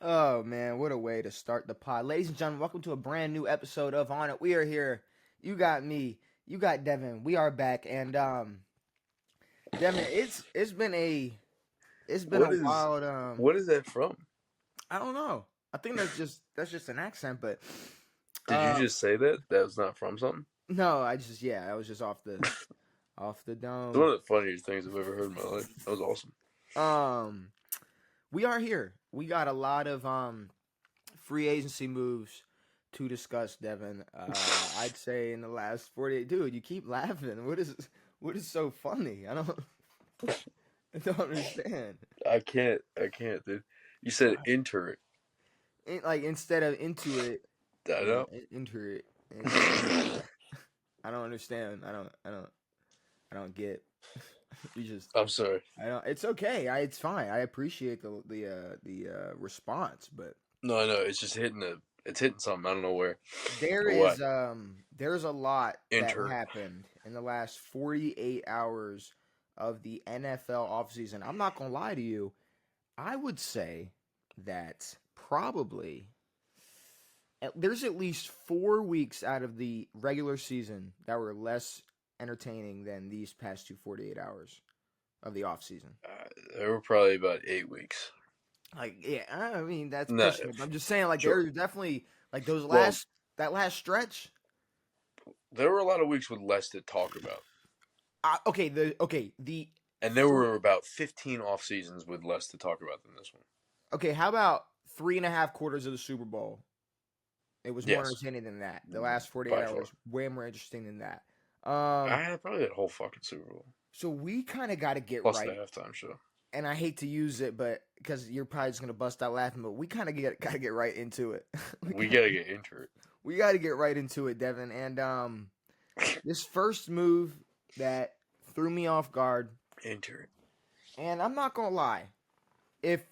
Oh man, what a way to start the pod. Ladies and gentlemen, welcome to a brand new episode of On It. We are here. You got me. You got Devin. We are back. And Devin, it's been a What is wild what is that from? I don't know. I think that's just an accent, but Did you uh just say that? That was not from something? no, I was just off the It's one dome. of the funniest things I've ever heard in my life. That was awesome. Um we are here. We got a lot of free agency moves to discuss, Devin. I'd say in the last 48. Dude, you keep laughing. What is so funny? I don't understand. I can't, dude. You said enter it. Like instead of into it, I know. enter it. I don't understand. I don't get. You just I'm sorry. I don't. It's okay. It's fine. I appreciate the response, but No, I know. It's just it's hitting something. I don't know where There or what. is there's a lot that Enter it. happened in the last 48 hours of the NFL offseason. I'm not going to lie to you. I would say that probably there's at least 4 weeks out of the regular season that were less entertaining than these past 48 hours of the offseason. There were probably about 8 weeks. Like, yeah, I mean that's No, pushing it. I'm just saying, like, sure. there's definitely like those Well, last that last stretch. there were a lot of weeks with less to talk about, The and there were about 15 off seasons with less to talk about than this one. okay, how about 3.5 quarters of the Super Bowl? It was more Yes, entertaining than that. The last 48 by far. hours, way more interesting than that. Um, I had probably that whole fucking Super Bowl. so we kind of got to get Plus the right, halftime show. and I hate to use it, but because you're probably just gonna bust out laughing, but we kind of got to get right into it. we We gotta, gotta get into it. we got to get right into it, Devin. And this first move that threw me off guard, Enter it. and I'm not gonna lie, if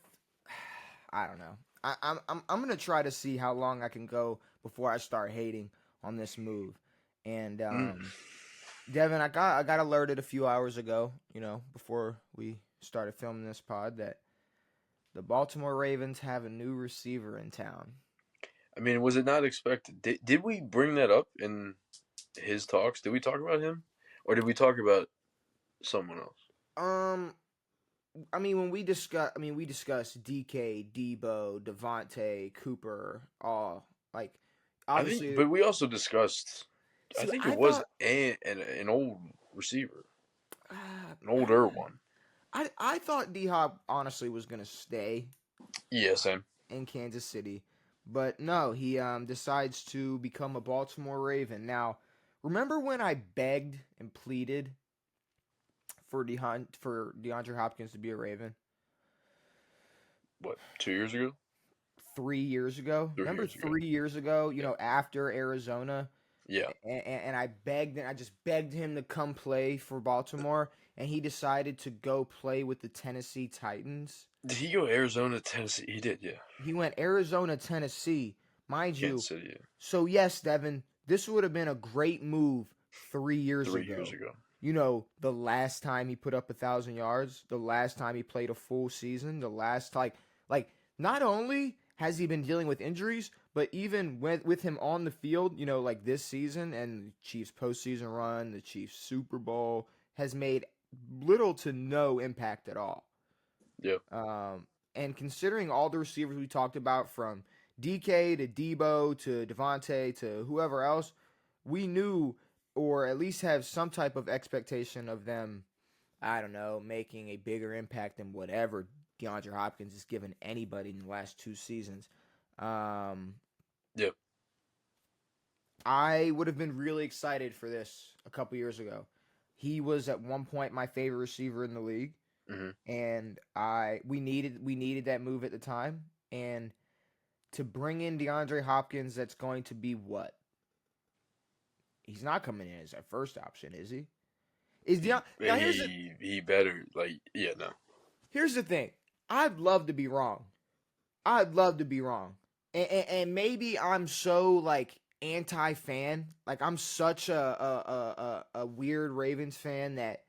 I don't know. I'm gonna try to see how long I can go before I start hating on this move. And Mm. Devin, I got alerted a few hours ago, before we started filming this pod, that the Baltimore Ravens have a new receiver in town. I mean, was it not expected? Did we bring that up in his talks? Did we talk about him, or did we talk about someone else? Um, we discussed DK, Debo, Davante, Cooper, all like I think, obviously. but we also discussed. I See, think it I was thought. an old receiver, Uh, an older one. I thought D Hop honestly was gonna stay Yeah, same. in Kansas City, but no, he decides to become a Baltimore Raven. Now, remember when I begged and pleaded for DeAndre Hopkins to be a Raven What, 2 years ago? 3 years ago? Three Remember years ago. 3 years ago? Yeah. After Arizona, Yeah. and I begged and I just begged him to come play for Baltimore, and he decided to go play with the Tennessee Titans. Did he go Arizona, Tennessee? He did. Yeah. He went Arizona, Tennessee, mind Kansas you. City. Yeah. So yes, Devin, this would have been a great move 3 years 3 years ago. ago. The last time he put up 1,000 yards, the last time he played a full season, the last like not only has he been dealing with injuries, but even with him on the field, like this season and the Chiefs postseason run, the Chiefs Super Bowl has made little to no impact at all. Yep. And considering all the receivers we talked about, from DK to Debo to Davante to whoever else, we knew, or at least have some type of expectation of them, I don't know, making a bigger impact than whatever DeAndre Hopkins has given anybody in the last 2 seasons. Um, Yep. I would have been really excited for this a couple years ago. He was at one point my favorite receiver in the league, Hmm. and we needed that move at the time, and to bring in DeAndre Hopkins, that's going to be what? He's not coming in as our first option, is he? Is Deon Now He better, like, yeah, no. here's the thing. I'd love to be wrong. I'd love to be wrong. And maybe I'm so like anti-fan. Like I'm such a weird Ravens fan that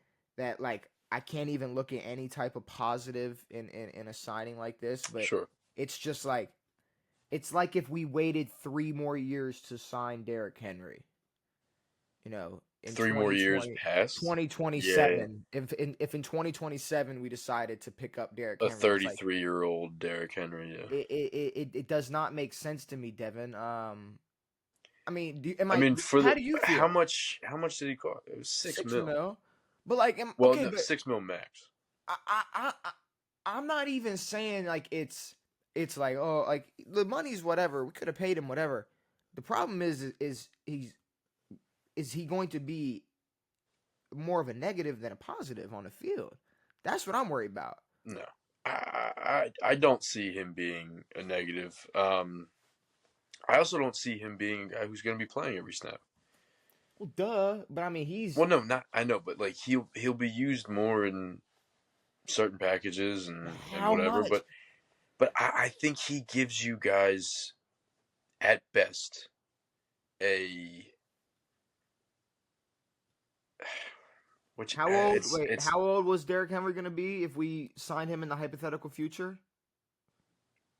like I can't even look at any type of positive in a signing like this. But Sure. It's just like it's like if we waited 3 more years to sign Derrick Henry. In 3 more years 2020, passed. Yeah, 2027, if in 2027 we decided to pick up Derrick a Henry, it's like 33-year-old Derrick Henry. Yeah. it does not make sense to me, Devin. I mean, I mean, how do you how feel? much did he cost? It was 6 mil. 6 mil, but like, Well, okay, no, but 6 mil max. I'm not even saying like it's like, oh, like the money's whatever. We could have paid him whatever. The problem is he going to be more of a negative than a positive on the field? That's what I'm worried about. No, I don't see him being a negative. I also don't see him being a guy who's going to be playing every snap. Well, duh. But I mean, he's Well, no, not I know, but like he'll be used more in certain packages and how whatever. much? But I think he gives you guys at best a which How old? Wait, it's how old was Derrick Henry going to be if we signed him in the hypothetical future?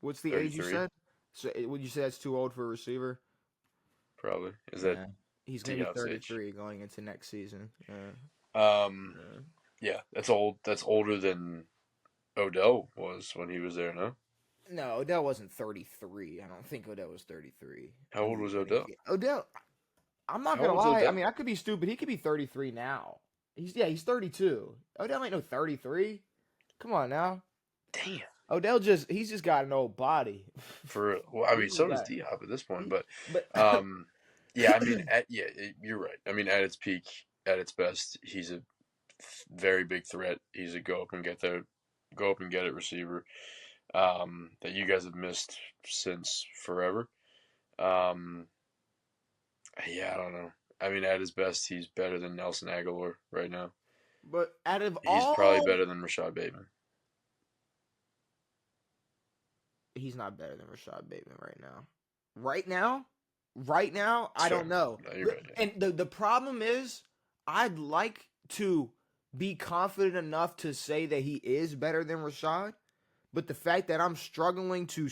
What's the age you 33 said? So would you say that's too old for a receiver? probably. Is that Yeah, he's going to be D-Hop's age? 33 going into next season. Um, Yeah. yeah, that's old. That's older than Odell was when he was there. No, No, Odell wasn't 33. I don't think Odell was 33 how old was Odell? Odell. I'm not How gonna old's lie. I Odell? mean, I could be stupid. He could be 33 now. He's 32. Odell ain't no 33. Come on now. Damn. He's just got an old body. For real. Well, I He mean, just so does got D-Hop at this point, he, but but yeah, I mean, you're right. I mean, at its peak, at its best, he's a very big threat. He's a go up and get it receiver that you guys have missed since forever. Um, yeah, I don't know. I mean, at his best, he's better than Nelson Aguilar right now. but out of He's probably all, better than Rashad Bateman. he's not better than Rashad Bateman right now. Right now, right now, It's I fair. don't know. No, you're right. Yeah. And the problem is, I'd like to be confident enough to say that he is better than Rashad, but the fact that I'm struggling to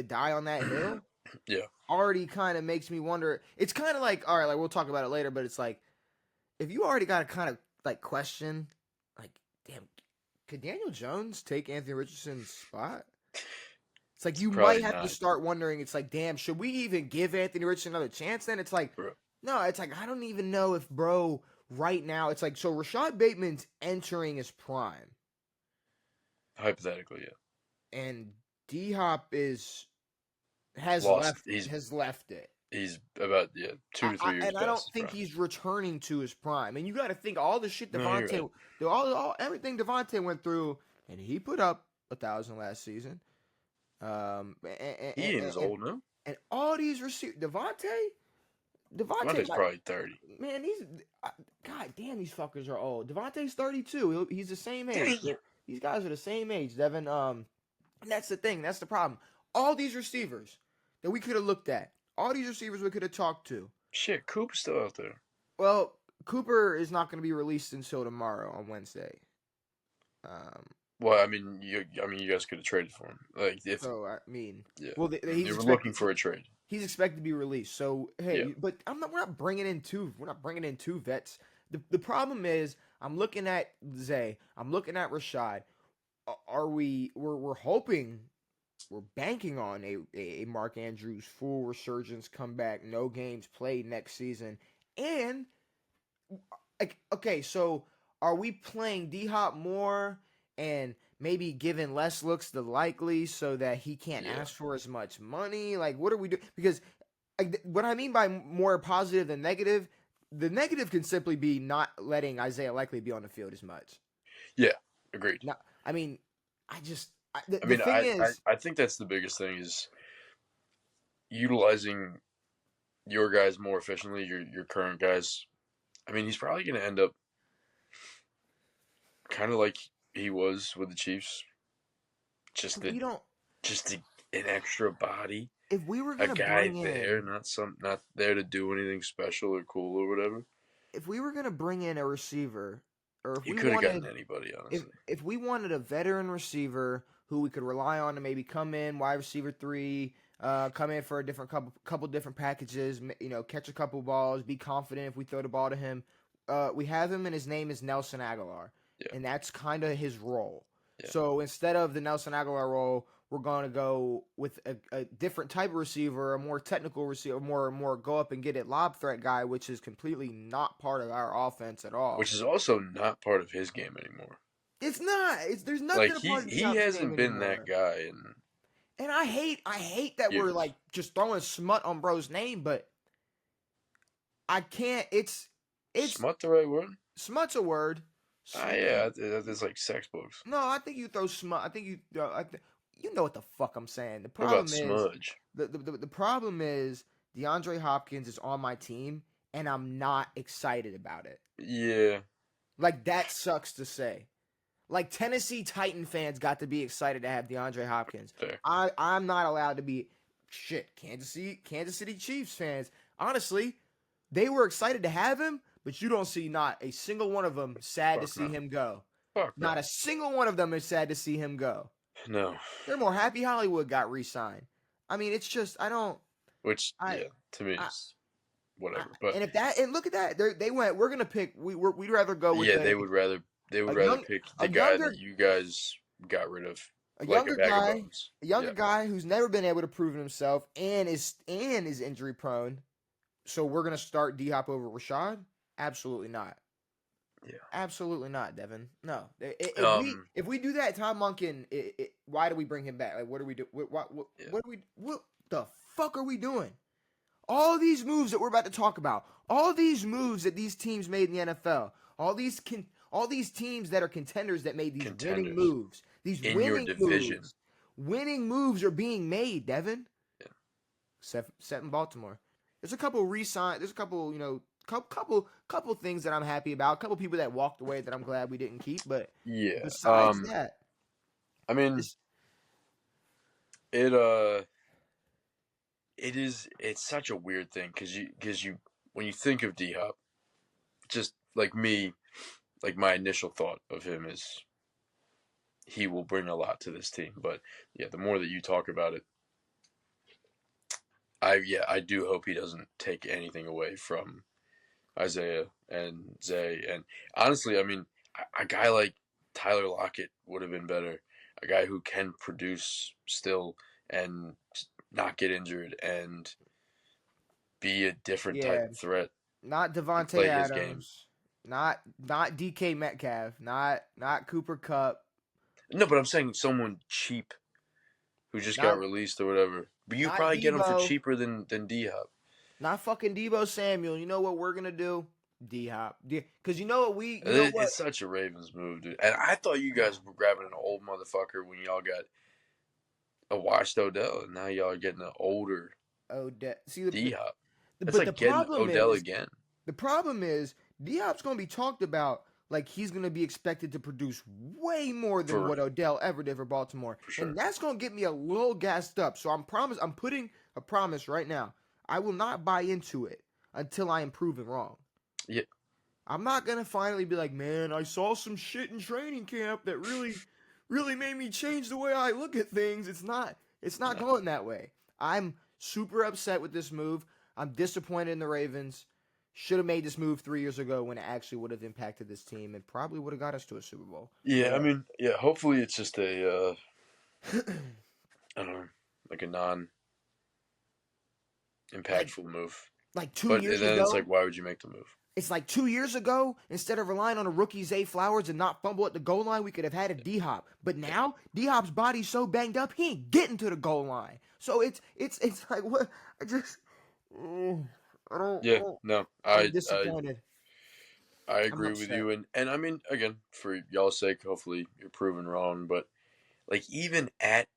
die on that hill Yeah. already kind of makes me wonder. It's kind of like, all right, like we'll talk about it later, but it's like if you already got to kind of like question, like, damn, could Daniel Jones take Anthony Richardson's spot? It's like you Probably might have to not. start wondering. It's like, damn, should we even give Anthony Richardson another chance? Then it's like, Bro. no, it's like I don't even know if bro right now. It's like so Rashad Bateman's entering his prime, Hypothetically, yeah. and D Hop has Lost. left it. He's about 2 to 3 years And I don't past his think prime. he's returning to his prime. And you got to think all the shit No, you're Davante, right. all everything Davante went through, and he put up 1,000 last season. He ain't as old now. And all these receivers, Devontae's probably 30. man, god damn, these fuckers are old. Davante's 32. He's the same age. Damn. These guys are the same age, Devin. And that's the thing. That's the problem. All these receivers that we could have looked at, all these receivers we could have talked to. Shit, Coop's still out there. Well, Cooper is not going to be released until tomorrow on Wednesday. Well, I mean, you guys could have traded for him. Like if So I mean, yeah, well, they were looking for a trade. He's expected to be released. So hey, Yeah. but we're not bringing in two. We're not bringing in two vets. The problem is, I'm looking at Zay. I'm looking at Rashad. We're hoping. We're banking on a Mark Andrews full resurgence comeback, no games played next season. And like, okay, so are we playing D Hop more and maybe giving less looks to Likely so that he can't Yeah. ask for as much money? Like, what are we doing? Because what I mean by more positive than negative, the negative can simply be not letting Isaiah Likely be on the field as much. Yeah, agreed. Not, I mean, I mean, I think that's the biggest thing is utilizing your guys more efficiently, your current guys. I mean, he's probably going to end up kind of like he was with the Chiefs. Just an extra body, if we were a gonna guy bring there, in, not there to do anything special or cool or whatever. if we were gonna bring in a receiver, or if You we could have wanted, gotten anybody, honestly. if we wanted a veteran receiver who we could rely on to maybe come in wide receiver 3, come in for a different couple different packages, catch a couple balls, be confident if we throw the ball to him. We have him, and his name is Nelson Aguilar, Yeah. and that's kind of his role. Yeah. So instead of the Nelson Aguilar role, we're going to go with a different type of receiver, a more technical receiver, more go up and get it lob threat guy, which is completely not part of our offense at all. Which is also not part of his game anymore. It's not. There's nothing Like a part of he Diop's hasn't game been anymore. that guy And I hate that we're years. like just throwing smut on bro's name, but I can't. It's Smut the right word? smut's a word. Yeah, that's like sex books. No, I think you throw smut. I think you. You know what the fuck I'm saying. The What problem about is smudge? the problem is DeAndre Hopkins is on my team, and I'm not excited about it. Yeah. Like, that sucks to say. Like, Tennessee Titan fans got to be excited to have DeAndre Hopkins. Fair. I'm not allowed to be. Shit, Kansas City Chiefs fans. Honestly, they were excited to have him, but you don't see not a single one of them sad to Fuck see no. him go. Fuck Not no. a single one of them is sad to see him go. No. They're more happy Hollywood got re-signed. I mean, it's just I don't. Which to me is whatever. But and look at that, they went. We're gonna pick. We'd rather go with they would rather pick the guy that you guys got rid of. a Like younger a bag guy, of bones. a younger guy who's never been able to prove himself and is injury prone. So we're gonna start D-Hop over Rashad? Absolutely not. Yeah. Absolutely not, Devin. No. If we do that, Tom Monken, why do we bring him back? Like, what do we do? What the fuck are we doing? All these moves that we're about to talk about, all these moves that these teams made in the NFL, all these teams that are contenders that made these winning moves, these in winning your division. winning moves are being made, Devin. Yeah. Set in Baltimore. There's a couple re-sign. There's a couple, couple things that I'm happy about. A couple people that walked away that I'm glad we didn't keep. But besides that, I mean, it's such a weird thing because you when you think of D-Hop, just like me, like my initial thought of him is he will bring a lot to this team. But yeah, the more that you talk about it, I do hope he doesn't take anything away from Isaiah and Zay. And honestly, I mean, a guy like Tyler Lockett would have been better. A guy who can produce still and not get injured and be a different type of threat. Not Davante Adams. Not DK Metcalf. Not Cooper Kupp. No, but I'm saying someone cheap who just got released or whatever. But you probably get him for cheaper than D-Hop. Not fucking Deebo Samuel. You know what we're gonna do? D-Hop. Because you know what it's such a Ravens move, dude. And I thought you guys were grabbing an old motherfucker when y'all got a washed Odell, and now y'all are getting an older D-Hop. That's like getting Odell again. The problem is D-Hop's gonna be talked about like he's gonna be expected to produce way more than what Odell ever did for Baltimore, and that's gonna get me a little gassed up. So I'm putting a promise right now. I will not buy into it until I am proven wrong. Yeah. I'm not going to finally be like, man, I saw some shit in training camp that really made me change the way I look at things. It's not going that way. I'm super upset with this move. I'm disappointed in the Ravens. Should have made this move 3 years ago when it actually would have impacted this team and probably would have got us to a Super Bowl. Yeah, I mean, hopefully it's just a, I don't know, like a non-impactful move. Like 2 years ago. Then it's like, why would you make the move? It's like 2 years ago, instead of relying on a rookie Zay Flowers and not fumble at the goal line, we could have had a D-Hop. But now, D-Hop's body's so banged up, he ain't getting to the goal line. So it's like, what? I'm disappointed. I agree with you. And I mean, again, for y'all's sake, hopefully you're proven wrong. But, like, even at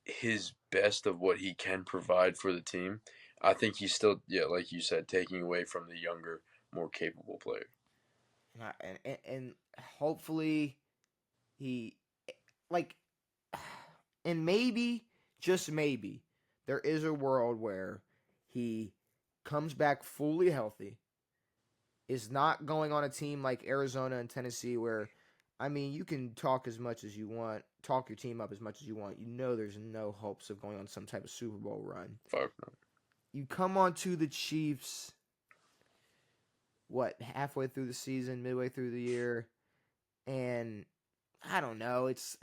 his best of what he can provide for the team, I think he's still, like you said, taking away from the younger, more capable player. And hopefully he, like, and maybe, just maybe, there is a world where he comes back fully healthy, is not going on a team like Arizona and Tennessee where I mean, you can talk as much as you want, talk your team up as much as you want. You know there's no hopes of going on some type of Super Bowl run. Fuck no. You come on to the Chiefs, halfway through the season, midway through the year, and I don't know. It's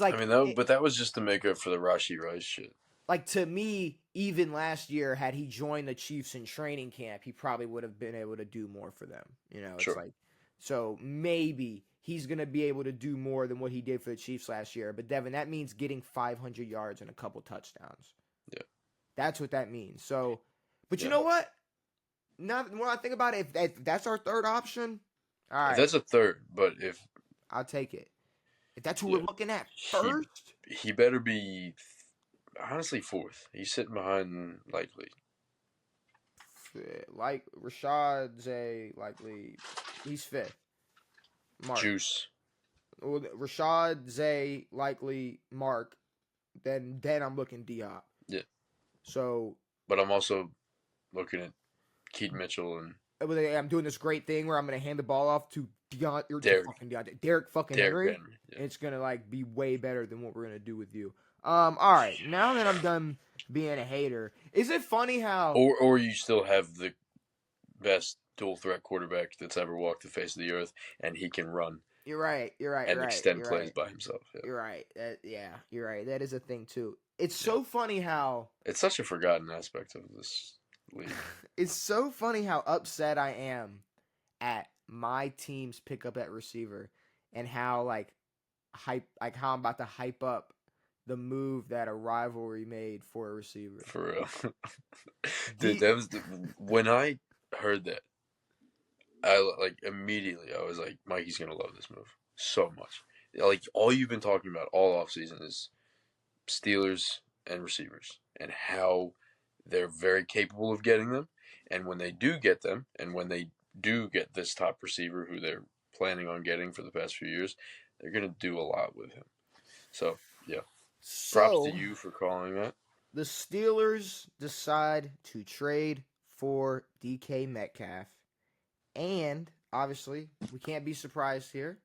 like I mean, but that was just to make up for the Rashi Rice shit. Like, to me, even last year, had he joined the Chiefs in training camp, he probably would have been able to do more for them. It's Sure. like, so maybe he's going to be able to do more than what he did for the Chiefs last year. But, Devin, that means getting 500 yards and a couple touchdowns. Yeah. That's what that means. So, but you Yeah. know what? Now, when I think about it, if that's our third option, all right. If that's a third, but if I'll take it. If that's who Yeah. we're looking at first, he better be, honestly, fourth. He's sitting behind Likely. like Rashad Zay, likely he's fifth. Mark. Juice. Well, Rashad Zay, likely Mark. Then I'm looking Diop. Yeah. So, But I'm also looking at Keaton Mitchell and I'm doing this great thing where I'm going to hand the ball off to Derek fucking Henry. Yeah. And it's going to be way better than what we're going to do with you. All right. Now that I'm done being a hater, is it funny how or you still have the best dual threat quarterback that's ever walked the face of the earth, and he can run. You're right. And extend plays by himself. Yeah. You're right. You're right. That is a thing too. It's so funny how it's such a forgotten aspect of this league. It's so funny how upset I am at my team's pickup at receiver, and how how I'm about to hype up the move that a rivalry made for a receiver. For real. Dude, that was when I heard that, I immediately I was like, Mikey's gonna love this move so much. All you've been talking about all offseason is Steelers and receivers and how they're very capable of getting them, and when they do get them, and when they do get this top receiver who they're planning on getting for the past few years, they're gonna do a lot with him. So yeah. Props to you for calling that. The Steelers decide to trade for DK Metcalf. And, obviously, we can't be surprised here.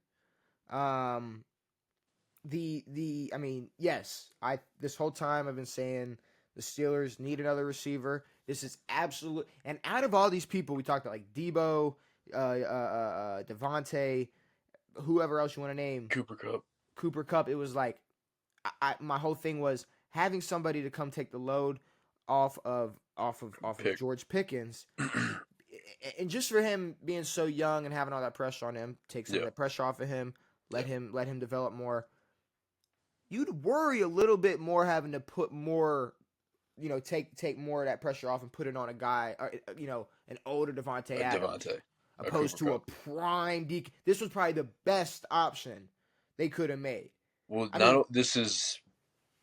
Yes, this whole time I've been saying the Steelers need another receiver. This is absolute. And out of all these people we talked about, Debo, Davante, whoever else you want to name. Cooper Kupp, it was my whole thing was having somebody to come take the load off of George Pickens, and just for him being so young and having all that pressure on him, take some of that pressure off of him, let him develop more. You'd worry a little bit more having to put more, take more of that pressure off and put it on a guy, an older Davante Adams, opposed to a prime DK. This was probably the best option they could have made. Well, this is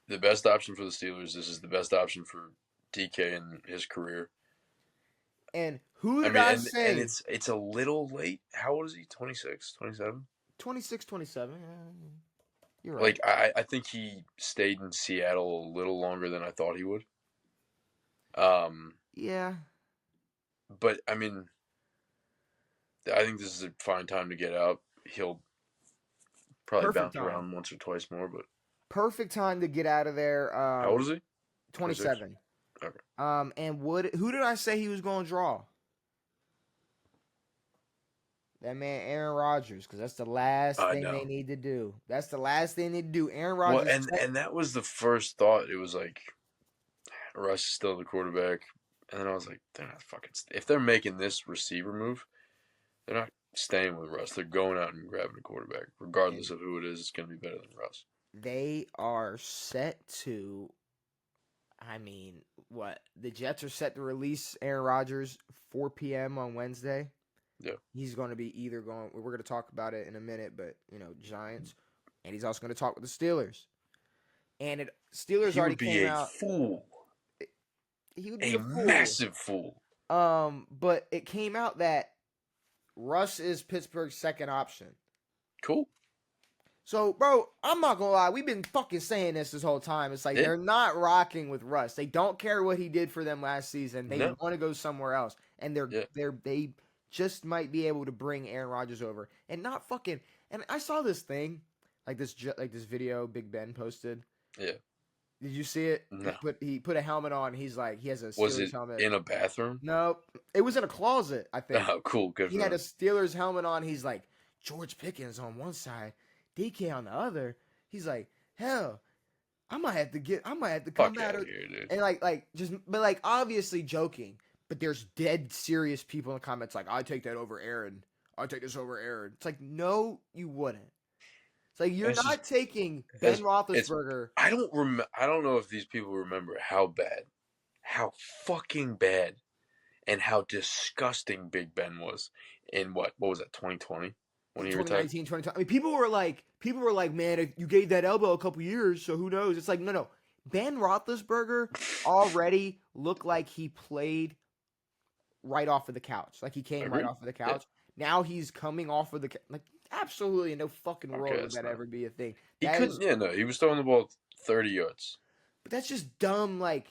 the best option for the Steelers. This is the best option for DK in his career. And who did I say? And it's a little late. How old is he? 26, 27? 26, 27. You're right. I think he stayed in Seattle a little longer than I thought he would. Yeah. But, I think this is a fine time to get out. He'll probably bounce around once or twice more, but perfect time to get out of there. How old is he? 27. Okay. And who did I say he was going to draw? That man Aaron Rodgers, because that's the last thing they need to do. That's the last thing they need to do. Aaron Rodgers. Well, and that was the first thought. It was like Russ is still the quarterback, and then I was like, they're not fucking. If they're making this receiver move, they're not staying with Russ. They're going out and grabbing a quarterback. Regardless of who it is, it's going to be better than Russ. They are set to, the Jets are set to release Aaron Rodgers 4 p.m. on Wednesday. Yeah. He's going to be we're going to talk about it in a minute, but, Giants. And he's also going to talk with the Steelers. And Steelers already came out. He would be a fool. Massive fool. But it came out that Russ is Pittsburgh's second option. Cool. So, bro, I'm not gonna lie. We've been fucking saying this whole time. It's like they're not rocking with Russ. They don't care what he did for them last season. They want to go somewhere else, and they just might be able to bring Aaron Rodgers over and not fucking. And I saw this thing, like this video Big Ben posted. Yeah. Did you see it? No. He put a helmet on. He's like, he has a Was Steelers it helmet. in a bathroom? Nope, it was in a closet. I think. Oh, cool. Good He for had a him. Steelers helmet on. He's like, George Pickens on one side, DK on the other. He's like, hell, I might have to come Fuck out out of here, dude. and but like obviously joking, but there's dead serious people in the comments like, I take that over Aaron. I take this over Aaron. It's like, no, you wouldn't. It's like you're It's not just, taking Ben it's Roethlisberger. I don't know if these people remember how fucking bad, and how disgusting Big Ben was in what was that 2020 when he retired? 2019, 2020. I mean, people were like, man, if you gave that elbow a couple years, so who knows? It's like, no. Ben Roethlisberger already looked like he played right off of the couch. Like he came right Agreed. off of the couch. Yeah. Now he's coming off of the like absolutely in no fucking world Okay, would that ever be a thing. He That couldn't. is, Yeah, no, he was throwing the ball 30 yards. but that's just dumb. Like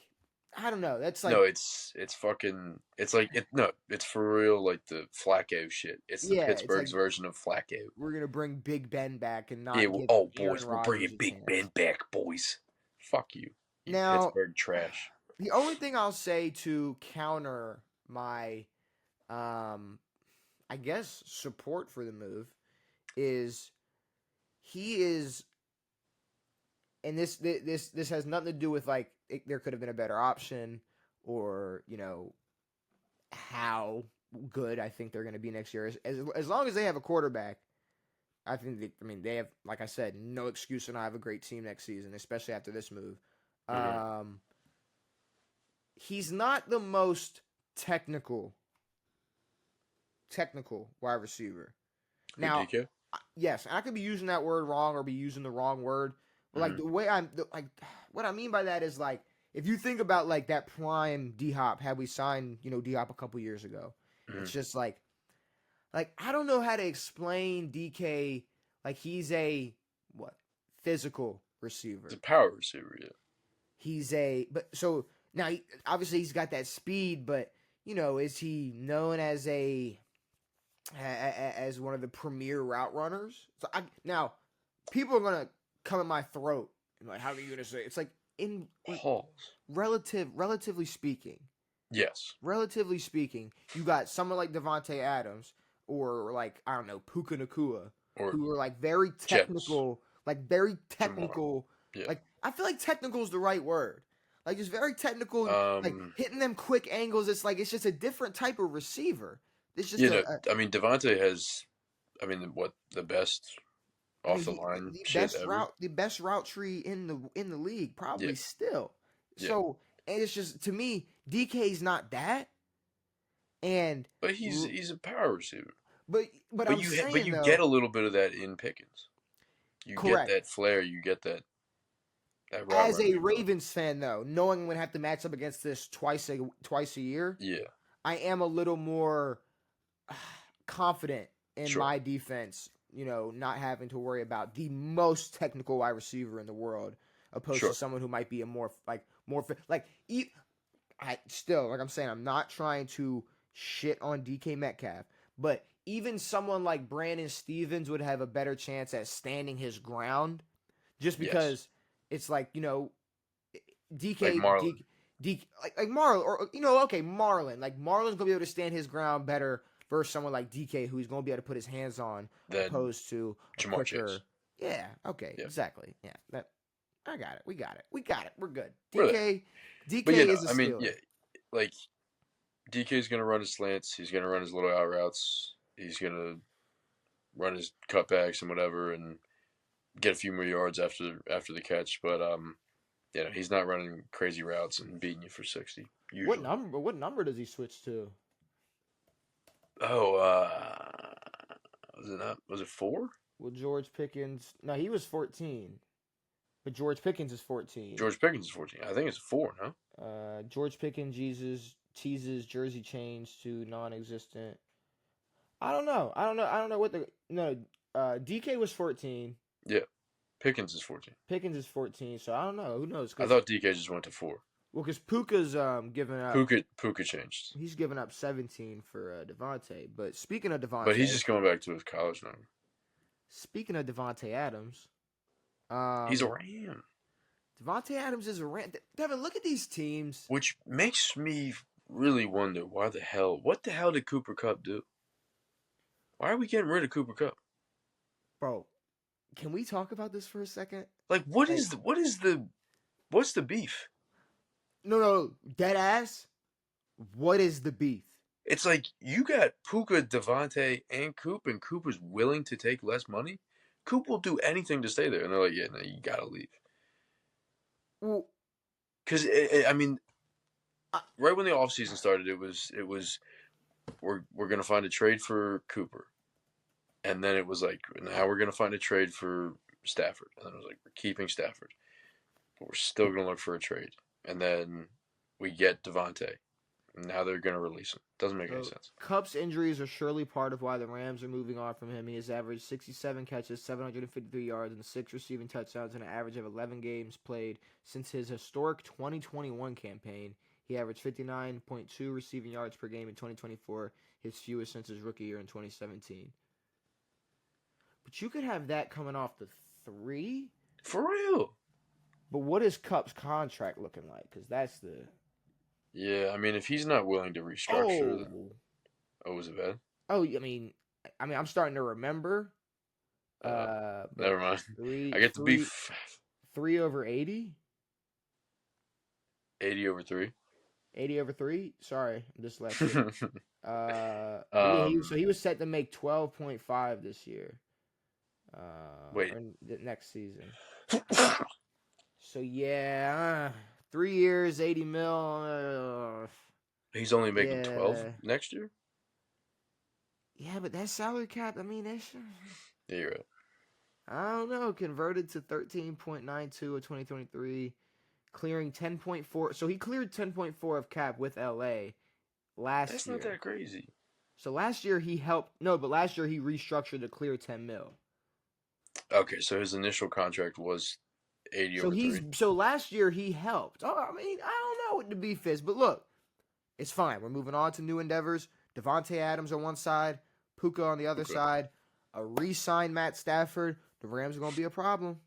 I don't know. That's like No, it's fucking. It's like it's for real. Like the Flacco shit. It's the yeah, it's Pittsburgh's like version of Flacco. we're gonna bring Big Ben back and not Yeah. give Oh, Aaron boys, we're Rodgers bringing a Big chance. Ben back, boys. Fuck you, you Now, Pittsburgh trash. the only thing I'll say to counter my, I guess support for the move is he is, and this has nothing to do with like there could have been a better option or how good I think they're going to be next year. As long as they have a quarterback, I think they have, like I said, no excuse to not have a great team next season, especially after this move. Mm-hmm. He's not the most technical wide receiver. Now, DK? yes, I could be using that word wrong or be using the wrong word. But like the way what I mean by that is like if you think about like that prime D Hop, had we signed D Hop a couple years ago, it's just like I don't know how to explain DK. Like he's a physical receiver. He's a power receiver, yeah. So now obviously he's got that speed, but is he known as as one of the premier route runners? So now people are gonna come in my throat and like, how are you gonna say? It's like in Pause. relatively speaking. Yes. Relatively speaking, you got someone like Davante Adams or like I don't know Puka Nakua, who are like very technical, Yeah. Like I feel like technical is the right word. Like just very technical, like hitting them quick angles. It's just a different type of receiver. It's just Davante has, the best off the line shit ever. The best route tree in the league probably still. Yeah. So and it's just to me, DK's not that. But he's a power receiver. But you get a little bit of that in Pickens. You correct. Get that flair. You get that. As a Ravens fan, though, knowing I'm going to have to match up against this twice a year, I am a little more confident in my defense. Not having to worry about the most technical wide receiver in the world, opposed to someone who might be a more I'm saying, I'm not trying to shit on DK Metcalf, but even someone like Brandon Stevens would have a better chance at standing his ground, just because it's like DK like Marlon. like Marlon or Marlon, like Marlon's gonna be able to stand his ground better versus someone like DK who's gonna be able to put his hands on opposed to a quicker. Chase. Yeah. Okay. Yeah. Exactly. Yeah. I got it. We got it. We're good. DK is a steal. Like DK's gonna run his slants. He's gonna run his little out routes. He's gonna run his cutbacks and whatever, and get a few more yards after the catch. But he's not running crazy routes and beating you for 60. Usually. What number does he switch to? Oh, was it 4? Well, George Pickens. No, he was 14. But George Pickens is 14. George Pickens is 14. I think it's 4, no? George Pickens teases jersey change to non-existent. I don't know what DK was 14. Yeah. Pickens is 14. Pickens is 14, so I don't know. Who knows? I thought DK just went to 4. Well, because Puka's giving up. Puka changed. He's giving up 17 for Davante. But speaking of Davante, but he's just going back to his college number. Speaking of Davante Adams, He's a um, Ram. Davante Adams is a rant. Devin, look at these teams, Which makes me really wonder what the hell did Cooper Kupp do? Why are we getting rid of Cooper Kupp? bro. Can we talk about this for a second? Like, Like, what's the beef? no, dead ass. What is the beef? It's like you got Puka, Devontae, and Coop, and Coop is willing to take less money. Coop will do anything to stay there, and they're like, "Yeah, no, you gotta leave." Well, Because I mean, I, right when the offseason started, it was we're gonna find a trade for Cooper, and then it was like now we're gonna find a trade for Stafford, and then it was like we're keeping Stafford, but we're still gonna look for a trade, and then we get Devontae. Now they're gonna release him. Doesn't make any so sense. Kupp's injuries are surely part of why the Rams are moving on from him. He has averaged 67 catches, 753 yards, and 6 receiving touchdowns in an average of 11 games played since his historic 2021 campaign. He averaged 59.2 receiving yards per game in 2024, his fewest since his rookie year in 2017. But you could have that coming off the 3. For real. But what is Kupp's contract looking like? Because that's the... Yeah, I mean, if he's not willing to restructure, then was it bad? Oh, I mean, I'm starting to remember. But Never mind. three, I get to be 3 over 80. 80 over 3. 80 over 3. Sorry, I'm dyslexic. So he was set to make 12.5 this year. Wait. Or next season. So yeah, 3 years, 80 mil. He's only making 12 next year? Yeah, but that salary cap, I mean, that's... Yeah, you're right. I don't know. Converted to 13.92 of 2023, clearing 10.4. So he cleared 10.4 of cap with LA last year. That's not that crazy. So last year he helped... No, but last year he restructured to clear 10 mil. Okay, so his initial contract was 80 over 3. So last year he helped. Oh, I mean, I don't know what the beef is, but look, it's fine. We're moving on to new endeavors. Davante Adams on one side, Puka on the other side. A re-signed Matt Stafford. The Rams are going to be a problem.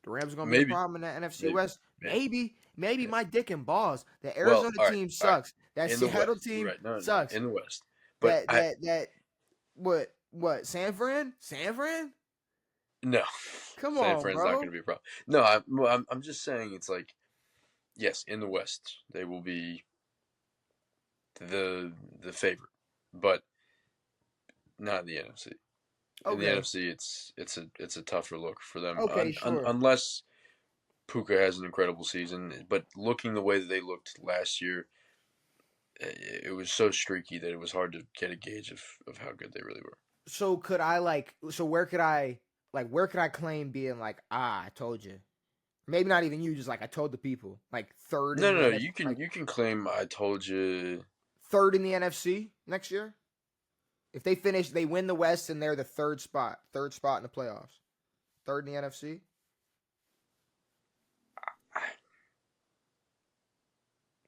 The Rams are going to be a problem in the NFC West. Maybe my dick and balls. The Arizona team sucks. That Seattle team sucks. In the West. But what? San Fran? No. Come San on, Fran's bro. not going to be a problem. No, I'm just saying it's like, yes, in the West they will be the favorite, but not in the NFC. In the NFC, it's a tougher look for them. Okay, sure. Unless Puka has an incredible season, but looking the way that they looked last year, it was so streaky that it was hard to get a gauge of how good they really were. So could I where could I claim being like, I told you? Maybe not even you, just like I told the people. Like third. No. You can claim I told you. Third in the NFC next year. If they win the West and they're the third spot in the playoffs. Third in the NFC.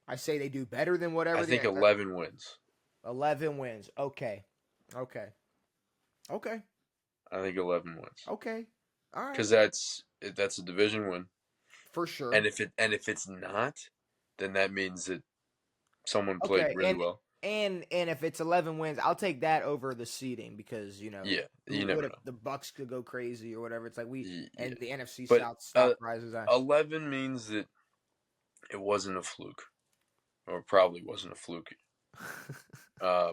I say they do better than whatever. I think 11 wins. 11 wins. Okay. I think 11 wins. Okay. All right. Because that's a division win. For sure. And if it's not, then that means that someone played really well. And if it's 11 wins, I'll take that over the seeding because you never know. The Bucks could go crazy or whatever. It's like the NFC South stock rises on. 11 means that it wasn't a fluke, or probably wasn't a fluke. I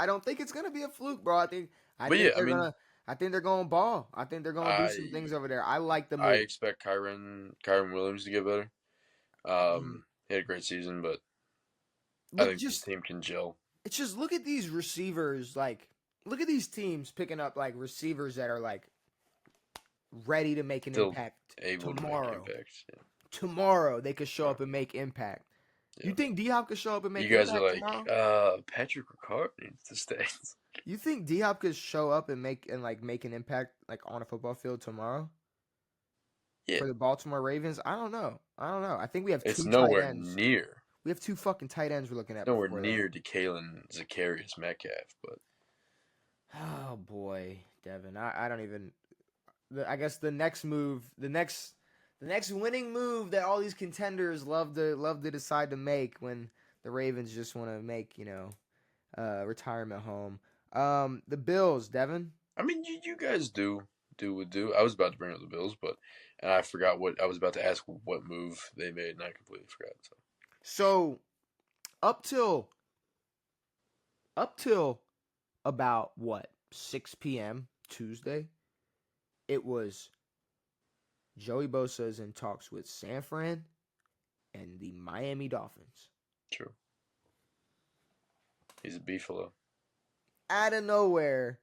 don't think it's gonna be a fluke, bro. I think they're going to ball. I think they're going to do some things over there. I like the move. I expect Kyron Williams to get better. He had a great season, but I think this team can gel. It's just look at these receivers. Like, look at these teams picking up like receivers that are like ready to make an impact tomorrow. Tomorrow they could show up and make impact. Yeah. You think D-Hop could show up and make impact tomorrow? You guys are like, Patrick Ricard needs to stay. You think D-Hop could show up and make an impact like on a football field tomorrow? Yeah. For the Baltimore Ravens? I don't know. I think we have it's two nowhere tight ends. Near. We have two fucking tight ends we're looking at. Nowhere near DeKalen Zacharias Metcalf, but Oh boy, Devin. I don't even. I guess the next move, the next winning move that all these contenders love to decide to make when the Ravens just want to make retirement home. The Bills, Devin. I mean, you guys would do. I was about to bring up the Bills, but and I forgot what I was about to ask what move they made, and I completely forgot. So So up till up till about what 6 p.m. Tuesday, it was Joey Bosa is in talks with San Fran and the Miami Dolphins. true. He's a beefalo. Out of nowhere,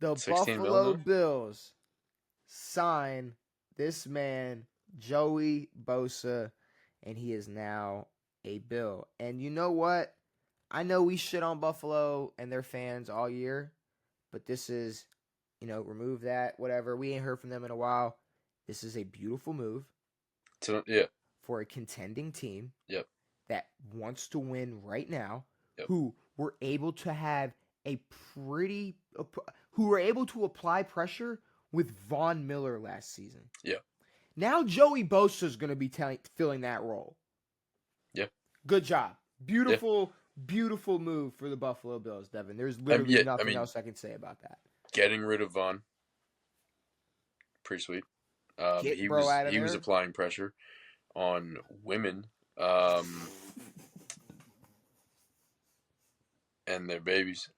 the 16 mil Buffalo now. Bills sign this man, Joey Bosa, and he is now a Bill. And you know what? I know we shit on Buffalo and their fans all year, but this is, remove that, whatever. We ain't heard from them in a while. This is a beautiful move So yeah, for a contending team yep, that wants to win right now, yep. who were able to have who were able to apply pressure with Von Miller last season. Yeah. Now Joey Bosa is going to be filling that role. Yeah. Good job. Beautiful move for the Buffalo Bills, Devin. There's literally nothing else I can say about that. Getting rid of Von, pretty sweet. He was applying pressure on women and their babies.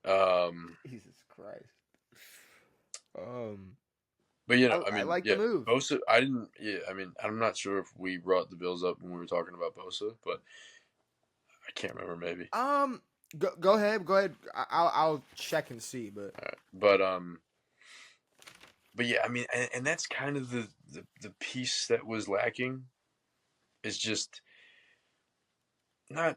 Jesus Christ. But I like the move. Bosa, I didn't. Yeah, I mean, I'm not sure if we brought the Bills up when we were talking about Bosa, but I can't remember. Maybe. Go ahead. I'll check and see, but. But yeah, I mean, and that's kind of the piece that was lacking. Is just not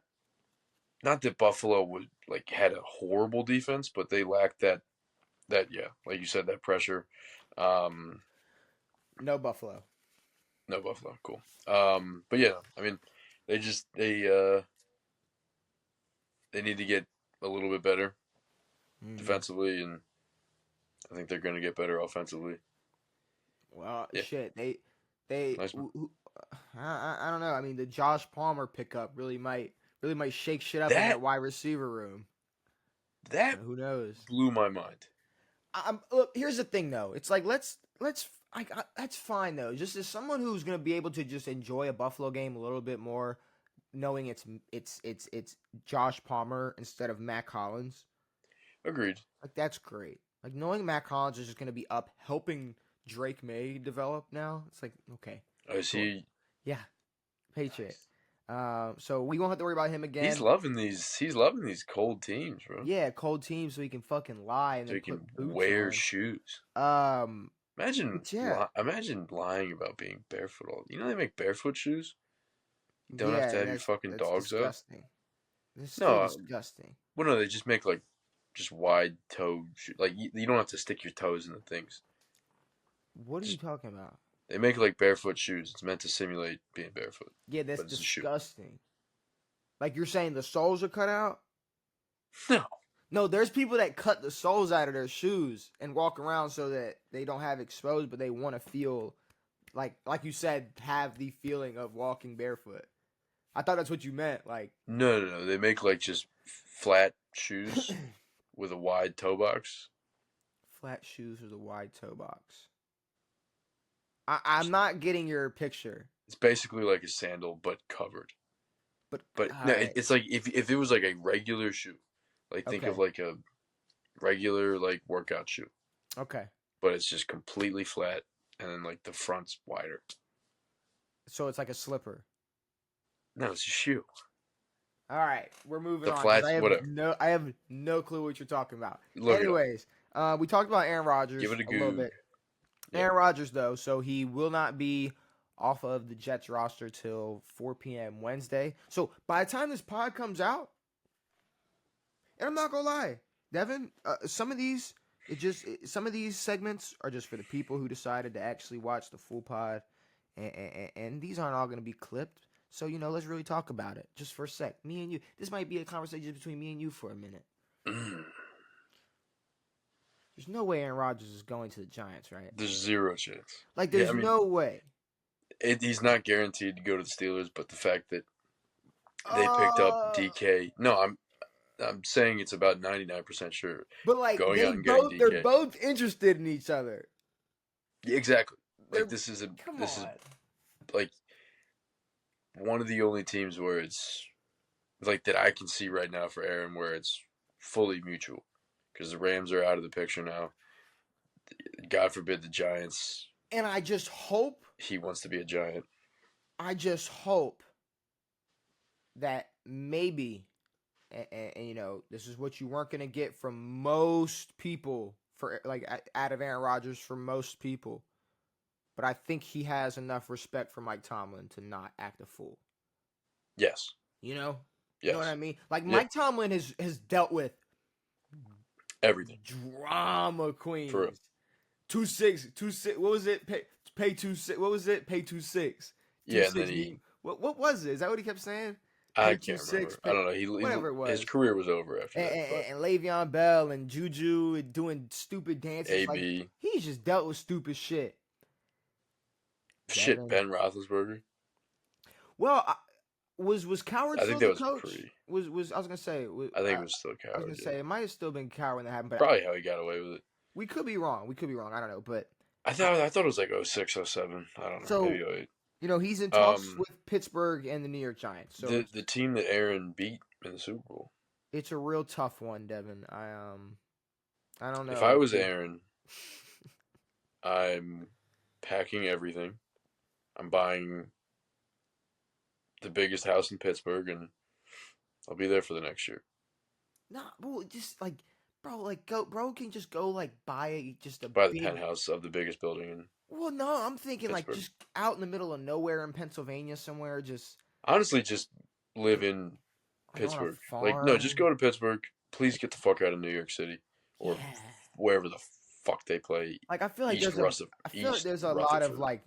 that Buffalo would had a horrible defense, but they lacked that yeah, like you said, that pressure. No Buffalo. No Buffalo, cool. But yeah, I mean, they need to get a little bit better defensively, and I think they're going to get better offensively. Well, shit, they nice. I don't know. I mean, the Josh Palmer pickup really might shake shit up in that wide receiver room. That who knows? Blew my mind. Look, here's the thing though. It's like that's fine though. Just as someone who's gonna be able to just enjoy a Buffalo game a little bit more, knowing it's Josh Palmer instead of Matt Collins. Agreed. Like that's great. Like knowing Matt Collins is just gonna be up helping Drake May develop now. It's like okay. I see. Yeah, Patriot. So we won't have to worry about him again. He's loving these cold teams, bro. Yeah, cold teams, so he can fucking lie and so then he can wear shoes. Imagine lying about being barefoot. You know they make barefoot shoes. You don't have to have your fucking dogs disgusting. It's disgusting. Well, no, they just make just wide toe shoes. Like you don't have to stick your toes in the things. What are you talking about? They make barefoot shoes. It's meant to simulate being barefoot. Yeah, that's disgusting. Like you're saying the soles are cut out? No, there's people that cut the soles out of their shoes and walk around so that they don't have exposed, but they want to feel like you said, have the feeling of walking barefoot. I thought that's what you meant. Like No. They make just flat shoes with a wide toe box. Flat shoes with a wide toe box. I'm not getting your picture. It's basically like a sandal, but covered. But no, right. It's like if it was a regular shoe, think of a regular workout shoe. Okay. But it's just completely flat, and then the front's wider. So it's like a slipper. No, it's a shoe. All right, we're moving on. Flats, I have no clue what you're talking about. Anyways, we talked about Aaron Rodgers Give it a little bit. Yeah. Aaron Rodgers, though, so he will not be off of the Jets roster till 4 p.m. Wednesday. So by the time this pod comes out, and I'm not gonna lie, Devin, some of these segments are just for the people who decided to actually watch the full pod, and these aren't all gonna be clipped. So let's really talk about it just for a sec. Me and you. This might be a conversation between me and you for a minute. There's no way Aaron Rodgers is going to the Giants, right? There's zero chance. Like, Yeah, there's I mean, no way. he's not guaranteed to go to the Steelers, but the fact that they picked up Uh, DK. No, I'm saying it's about 99% sure but like going out and getting they're DK. both interested in each other. Yeah, exactly. Like They're come this is on. like one of the only teams where it's like that I can see right now for Aaron where it's fully mutual because the Rams are out of the picture now. God forbid the Giants. And I just hope He wants to be a Giant. that maybe, and you know, this is what you weren't gonna get from most people for like out of Aaron Rodgers for most people, but I think he has enough respect for Mike Tomlin to not act a fool. Yes. You know, Yes. you know what I mean. Like Yep. Mike Tomlin has dealt with Everything. drama queens. For real. 2-6. What was it? Pay 2-6. What was it? Pay 2-6. Yeah, and then he. What was it? Is that what he kept saying? I Pay can't 2-6. remember. I don't know. Whatever it was. His career was over after that. And Le'Veon Bell and Juju and doing stupid dances. AB. Like, he's just dealt with stupid shit. Shit, Devin. Ben Roethlisberger. Well, was Coward I still think that the was coach? pre. Was I was gonna say? I think it was still I was Coward. gonna say it might have still been Coward when that happened, but Probably how he got away with it. we could be wrong. I don't know, but I thought it was like 06, 07. I don't know. So, maybe 08. you know, he's in talks with Pittsburgh and the New York Giants. So the team that Aaron beat in the Super Bowl. it's a real tough one, Devin. I don't know. If I was Aaron, I'm packing everything. I'm buying the biggest house in Pittsburgh, and I'll be there for the next year. Nah, well, just like, bro can just go like buy just a Buy the big penthouse of the biggest building in. Well, no, I'm thinking like Pittsburgh. just out in the middle of nowhere in Pennsylvania somewhere. Just Honestly, just live in like, on a Pittsburgh. Like, no, just farm. go to Pittsburgh. Please get the fuck out of New York City or Yeah. wherever the fuck they play. Like I feel like East I feel like there's a lot of Rutherford. like,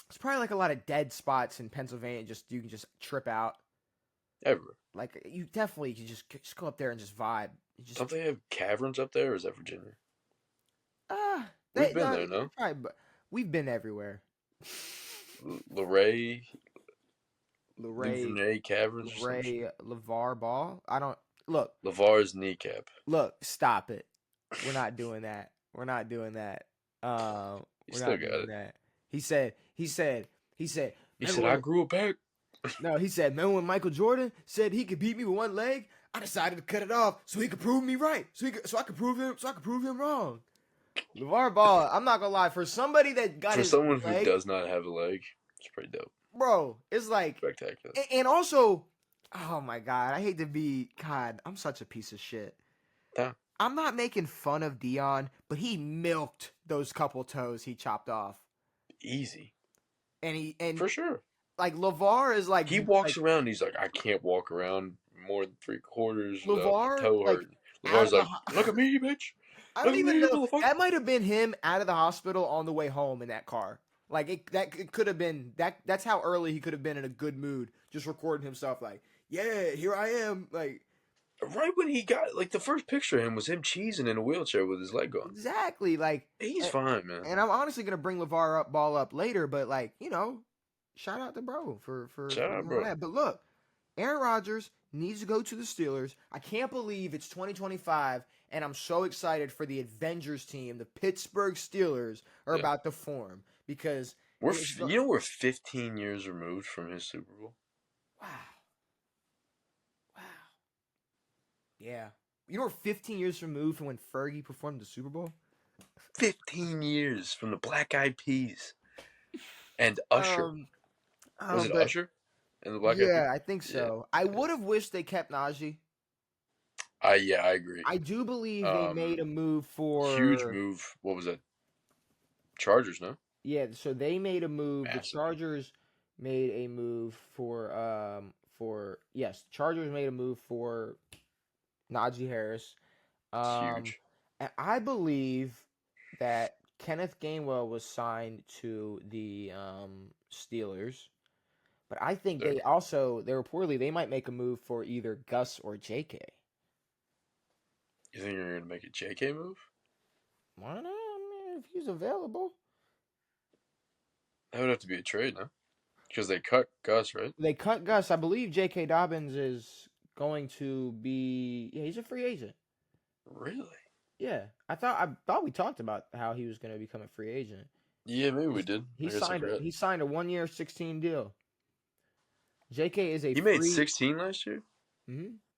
it's probably like a lot of dead spots in Pennsylvania. Just you can just trip out. Everywhere. Like you definitely can just go up there and just vibe. Don't they have caverns up there, or is that Virginia? We've been there, no? Probably, but we've been everywhere. Luray Luray Caverns or some shit? LeVar Ball. I don't look. LeVar's kneecap. Look, stop it. We're not doing that. We're not doing that. We're still not got doing it. that. He said, He said, "Remember I when-" grew a back. No, he said, remember when Michael Jordan said he could beat me with one leg? I decided to cut it off so he could prove me right. So I could prove him wrong. LeVar Ball, I'm not gonna lie, for somebody that got For his someone leg, who does not have a leg, it's pretty dope. bro, it's like, Spectacular. and also, oh my God, I hate to be, God, I'm such a piece of shit. Yeah. I'm not making fun of Dion, but he milked those couple toes he chopped off. Easy. And For sure. like LeVar is like, He walks around and he's like, I can't walk around more than 3/4 without LeVar, my toe like, hurting. LeVar's like, look at me, bitch. I don't Look at even me, know. motherfucker. That might have been him out of the hospital on the way home in that car. Like it could have been that. That's how early he could have been in a good mood, just recording himself. Like, yeah, here I am. Like, right when he got, like, the first picture of him was him cheesing in a wheelchair with his leg gone. exactly. Like, He's fine, man. and I'm honestly gonna bring LeVar Ball up later, but like, you know, shout out to bro for Shout out, doing bro. that. But look, Aaron Rodgers needs to go to the Steelers. I can't believe it's 2025, and I'm so excited for the Avengers team. The Pittsburgh Steelers are about to form because We're 15 years removed from his Super Bowl. Wow. Yeah. You know we're 15 years removed from when Fergie performed the Super Bowl? 15 years from the Black Eyed Peas and Usher. Was it Usher and the Black Eyed Peas? Yeah, I think so. Yeah. I would have wished they kept Najee. Yeah, I agree. I do believe they made a move for huge move. What was it? Chargers, no? Yeah, so they made a move. Massive. The Chargers made a move Chargers made a move for Najee Harris. Huge. And I believe that Kenneth Gainwell was signed to the Steelers. But I think they reportedly they might make a move for either Gus or JK. You think you're going to make a JK move? Why not? I mean, if he's available. That would have to be a trade, no? Because they cut Gus, right? They cut Gus. I believe J.K. Dobbins is going to be. Yeah, he's a free agent. Really? Yeah, I thought we talked about how he was going to become a free agent. Yeah, maybe we did. I guess I forgot. He signed a 1 year, 16 deal. J.K. is a He made free. 16 last year?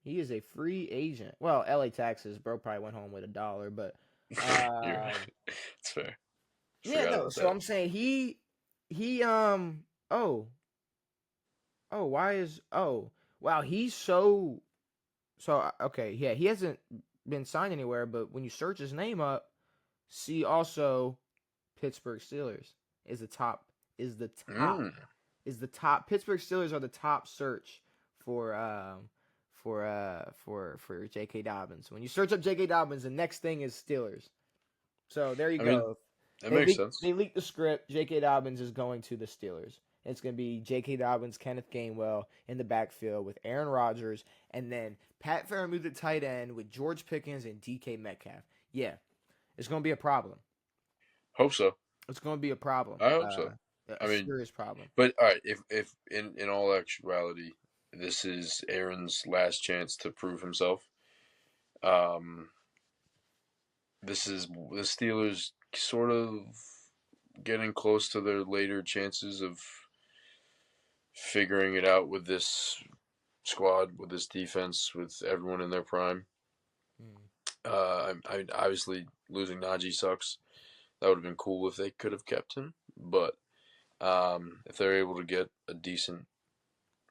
He is a free agent. Well, L.A. taxes, bro, probably went home with $1, but You're right. It's fair. yeah, Forgot no. about So that. I'm saying he oh why is wow he's okay, yeah, he hasn't been signed anywhere, but when you search his name up, see also Pittsburgh Steelers is the top is the top Mm. is the top. Pittsburgh Steelers are the top search for J.K. Dobbins. When you search up J.K. Dobbins, the next thing is Steelers. So there you I mean, go. that makes sense. They leaked the script. J.K. Dobbins is going to the Steelers. It's going to be J.K. Dobbins, Kenneth Gainwell in the backfield with Aaron Rodgers, and then Pat Freiermuth at tight end with George Pickens and D.K. Metcalf. Yeah, it's going to be a problem. Hope so. It's going to be a problem. I hope so. A I mean, serious problem. but all right, if in all actuality, this is Aaron's last chance to prove himself. Um, this is the Steelers sort of getting close to their later chances of figuring it out with this squad, with this defense, with everyone in their prime. I mean, obviously losing Najee sucks. That would have been cool if they could have kept him, but if they're able to get a decent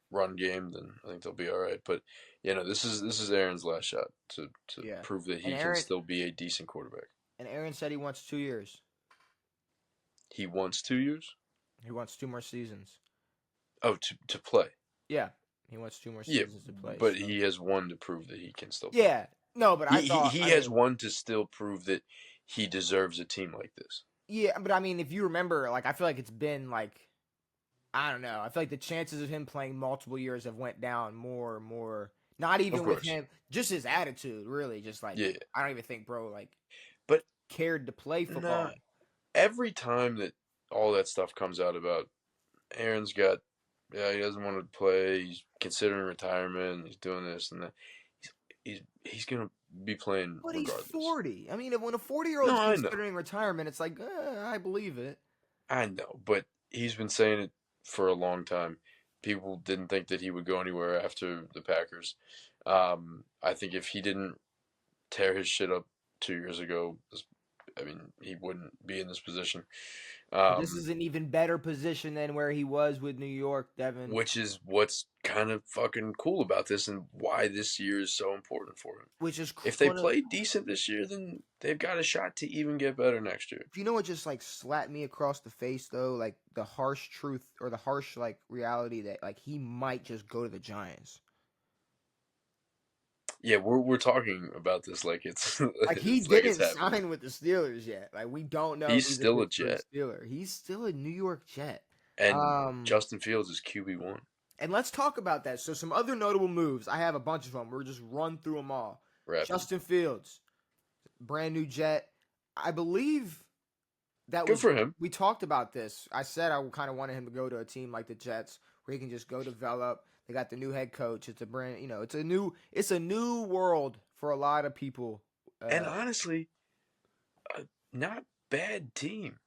run game, then I think they'll be all right. But this is Aaron's last shot to Yeah. prove that And he can still be a decent quarterback. And Aaron said he wants 2 years. He wants 2 years. He wants 2 more seasons. Oh, to play. Yeah, he wants 2 more Yeah, seasons to play. but so. he has one to prove that he can still play. Yeah, no, but he has one to still prove that he deserves a team like this. Yeah, but I mean, if you remember, like, I feel like it's been like, I don't know. I feel like the chances of him playing multiple years have went down more and more. Not even with him, just his attitude, really. Just like, Yeah. I don't even think, bro, like, but cared to play football. Nah, every time that all that stuff comes out about Aaron's got, he doesn't want to play. He's considering retirement. He's doing this and that. He's gonna be playing. But regardless. he's 40. I mean, when a 40-year-old is considering retirement, it's like, I believe it. I know, but he's been saying it for a long time. People didn't think that he would go anywhere after the Packers. I think if he didn't tear his shit up 2 years ago, I mean, he wouldn't be in this position. This is an even better position than where he was with New York, Devan. Which is what's kind of fucking cool about this and why this year is so important for him. Which is if they play decent this year, then they've got a shot to even get better next year. You know what just like slapped me across the face though? Like the harsh truth or the harsh like reality that like he might just go to the Giants. Yeah, we're talking about this like it's like he didn't sign with the Steelers yet. Like we don't know. He's still a Jet. Steeler. He's still a New York Jet. And Justin Fields is QB1. And let's talk about that. So some other notable moves. I have a bunch of them. We'll just run through them all. Justin Fields, brand new Jet. I believe that good for him. We talked about this. I said I kind of wanted him to go to a team like the Jets where he can just go develop. They got the new head coach. It's a brand, it's a new world for a lot of people. And honestly, not bad team.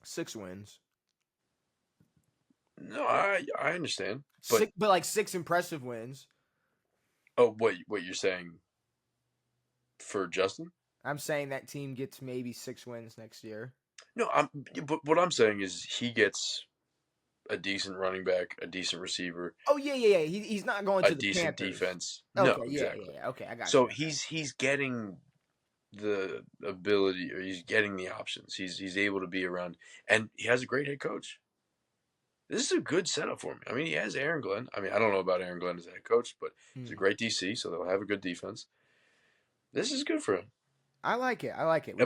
6 wins. No, I understand. But like 6 impressive wins. Oh, what you're saying for Justin? I'm saying that team gets maybe 6 wins next year. No, but what I'm saying is he gets a decent running back, a decent receiver. Oh yeah. He's not going to the decent Panthers. Defense. Okay, no, exactly. Yeah. Okay, I got so you. So he's getting the ability, or he's getting the options. He's able to be around, and he has a great head coach. This is a good setup for me. I mean, he has Aaron Glenn. I mean, I don't know about Aaron Glenn as a head coach, but he's a great DC, so they'll have a good defense. This is good for him. I like it.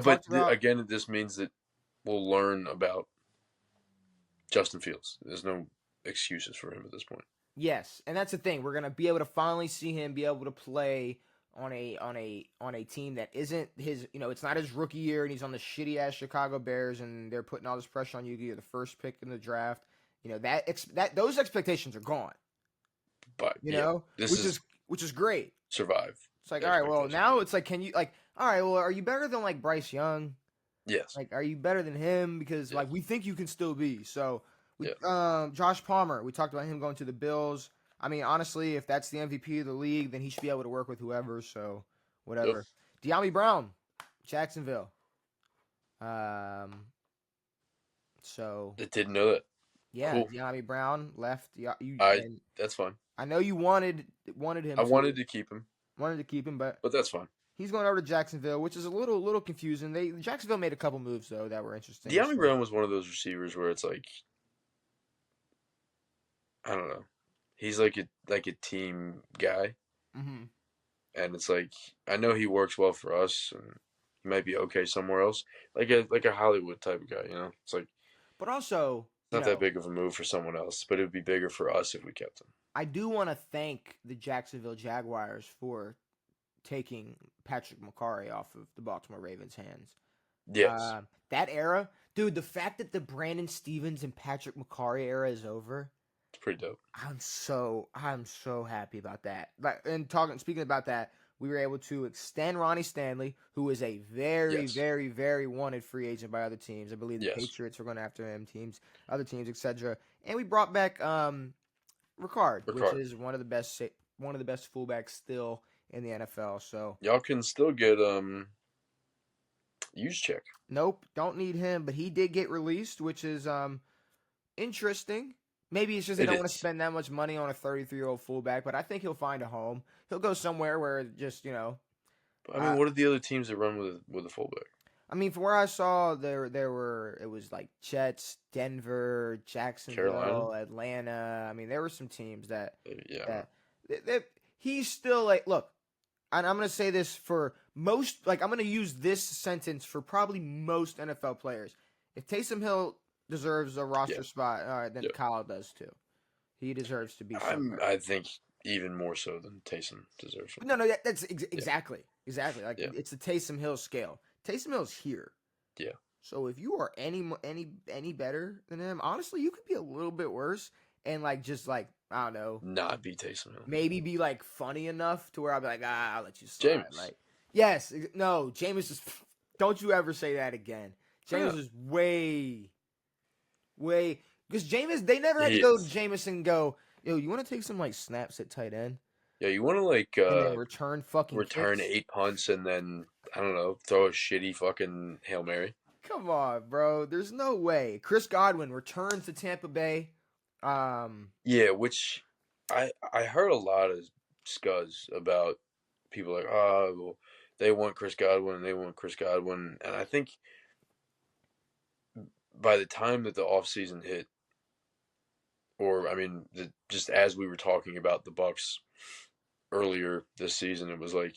But again, this means that we'll learn about Justin Fields. There's no excuses for him at this point. Yes, and that's the thing. We're going to be able to finally see him be able to play on a team that isn't his. It's not his rookie year, and he's on the shitty ass Chicago Bears, and they're putting all this pressure on you. You're the first pick in the draft. Those expectations are gone. But yeah, this Which is is great. survive. It's like, all right, well, now it's like, can you all right, well, are you better than like Bryce Young? Yes. Like, are you better than him? Because like we think you can still be. So, Yeah. Josh Palmer, we talked about him going to the Bills. I mean, honestly, if that's the MVP of the league, then he should be able to work with whoever. So, whatever. Yep. De'Ami Brown, Jacksonville. So I didn't know that. yeah, Cool. De'Ami Brown left. That's fine. I know you wanted him. I wanted to keep him. Wanted to keep him, but that's fine. He's going over to Jacksonville, which is a little confusing. Jacksonville made a couple moves though that were interesting. De'Ami Brown was one of those receivers where it's like, I don't know, he's like a team guy, and it's like I know he works well for us, and he might be okay somewhere else, like a Hollywood type of guy, It's like, but also not that big of a move for someone else, but it would be bigger for us if we kept him. I do want to thank the Jacksonville Jaguars for taking Patrick McCarry off of the Baltimore Ravens' hands. Yes. That era, dude, the fact that the Brandon Stevens and Patrick McCarry era is over. It's pretty dope. I'm so happy about that. Speaking about that, we were able to extend Ronnie Stanley, who is a very, very, very wanted free agent by other teams. I believe the Patriots were going after him, other teams, etc. And we brought back Ricard, which is one of the best fullbacks still in the NFL. So y'all can still get Juszczyk. Nope, don't need him, but he did get released, which is interesting. Maybe it's just they don't want to spend that much money on a 33-year-old fullback, but I think he'll find a home. He'll go somewhere where just, I mean, what are the other teams that run with a fullback? I mean, from where I saw, it was like Jets, Denver, Jacksonville, Carolina? Atlanta. I mean, there were some teams that he's still like, look, and I'm going to say this for most, like I'm going to use this sentence for probably most NFL players. If Taysom Hill deserves a roster spot, then Kyle does too. He deserves to be somewhere. I think even more so than Taysom deserves. No, that's exactly. Like it's the Taysom Hill scale. Taysom Hill's here. Yeah. So if you are any better than him, honestly, you could be a little bit worse and I don't know, not be Taysom Hill. Maybe be like funny enough to where I'll be like, I'll let you slide. Jameis. Like, yes, no, Jameis is. Don't you ever say that again. Jameis is way. Because Jameis, they never had to go to Jameis and go, yo, you want to take some like snaps at tight end? Yeah, you want to like and then return kicks? 8 punts and then I don't know, throw a shitty fucking Hail Mary. Come on, bro. There's no way. Chris Godwin returns to Tampa Bay. Yeah, which I heard a lot of scuzz about people like, well, they want Chris Godwin and I think by the time that the offseason hit, or I mean, just as we were talking about the Bucs earlier this season, it was like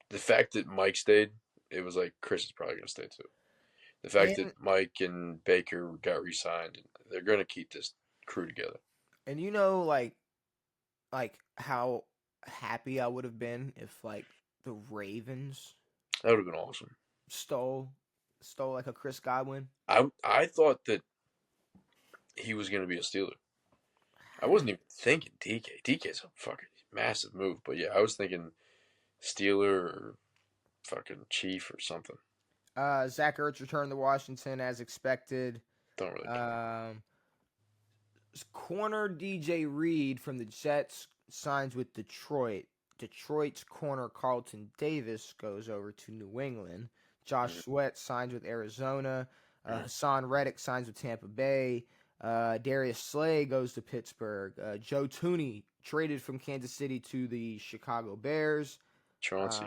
the fact that Mike stayed, it was like Chris is probably going to stay too. The fact that Mike and Baker got re-signed, they're going to keep this crew together. And like how happy I would have been if like the Ravens that would have been awesome. Stole like a Chris Godwin. I thought that he was going to be a Steeler. I wasn't even thinking DK. DK's a fucking massive move, but yeah, I was thinking Steeler or fucking Chief or something. Zach Ertz returned to Washington as expected. Don't really care. Corner DJ Reed from the Jets signs with Detroit. Detroit's corner Carlton Davis goes over to New England. Josh Sweat signs with Arizona. Hassan Reddick signs with Tampa Bay. Darius Slay goes to Pittsburgh. Joe Tooney traded from Kansas City to the Chicago Bears. Chauncey.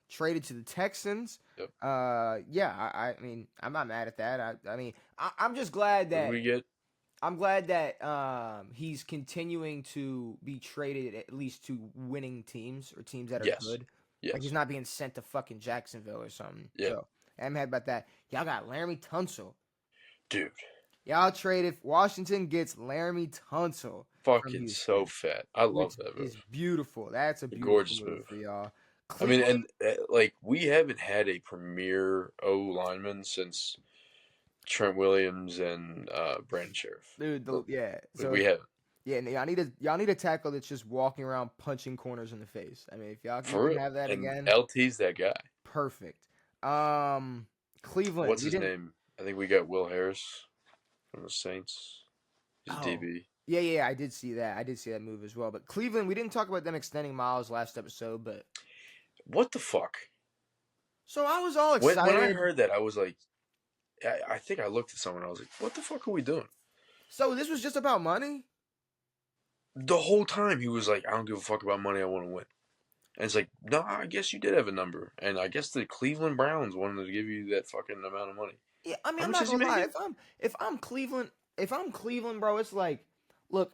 Traded to the Texans. Yep. I mean, I'm not mad at that. I'm just glad that Who we get? I'm glad that he's continuing to be traded at least to winning teams or teams that are good. Yes. Like he's not being sent to fucking Jacksonville or something. Yeah. So I'm happy about that. Y'all got Laramie Tunsil. Dude. Y'all trade if Washington gets Laramie Tunsil from Fucking so Houston, fat. I which love that is move. beautiful. That's a A beautiful gorgeous move move. for y'all. I mean, Cleveland, and like we haven't had a premier O lineman since Trent Williams and Brandon Sheriff. dude. Yeah. Like So we haven't. yeah, and y'all need a tackle that's just walking around punching corners in the face. I mean, if you For can real. have that And again, LT's that guy. perfect. Um, Cleveland, What's we his didn't. name? I think we got Will Harris from the Saints. He's Oh, DB. yeah. I did see that. I did see that move as well. But Cleveland, we didn't talk about them extending Miles last episode. But What the fuck? so I was all When I excited. heard that, I was like, I think I looked at someone. I was like, what the fuck are we doing? So this was just about money. The whole time he was like, I don't give a fuck about money. I want to win. And it's like, no, I guess you did have a number. And I guess the Cleveland Browns wanted to give you that fucking amount of money. Yeah, I mean, How I'm much not is he gonna lie. making? If I'm Cleveland, bro, it's like, look,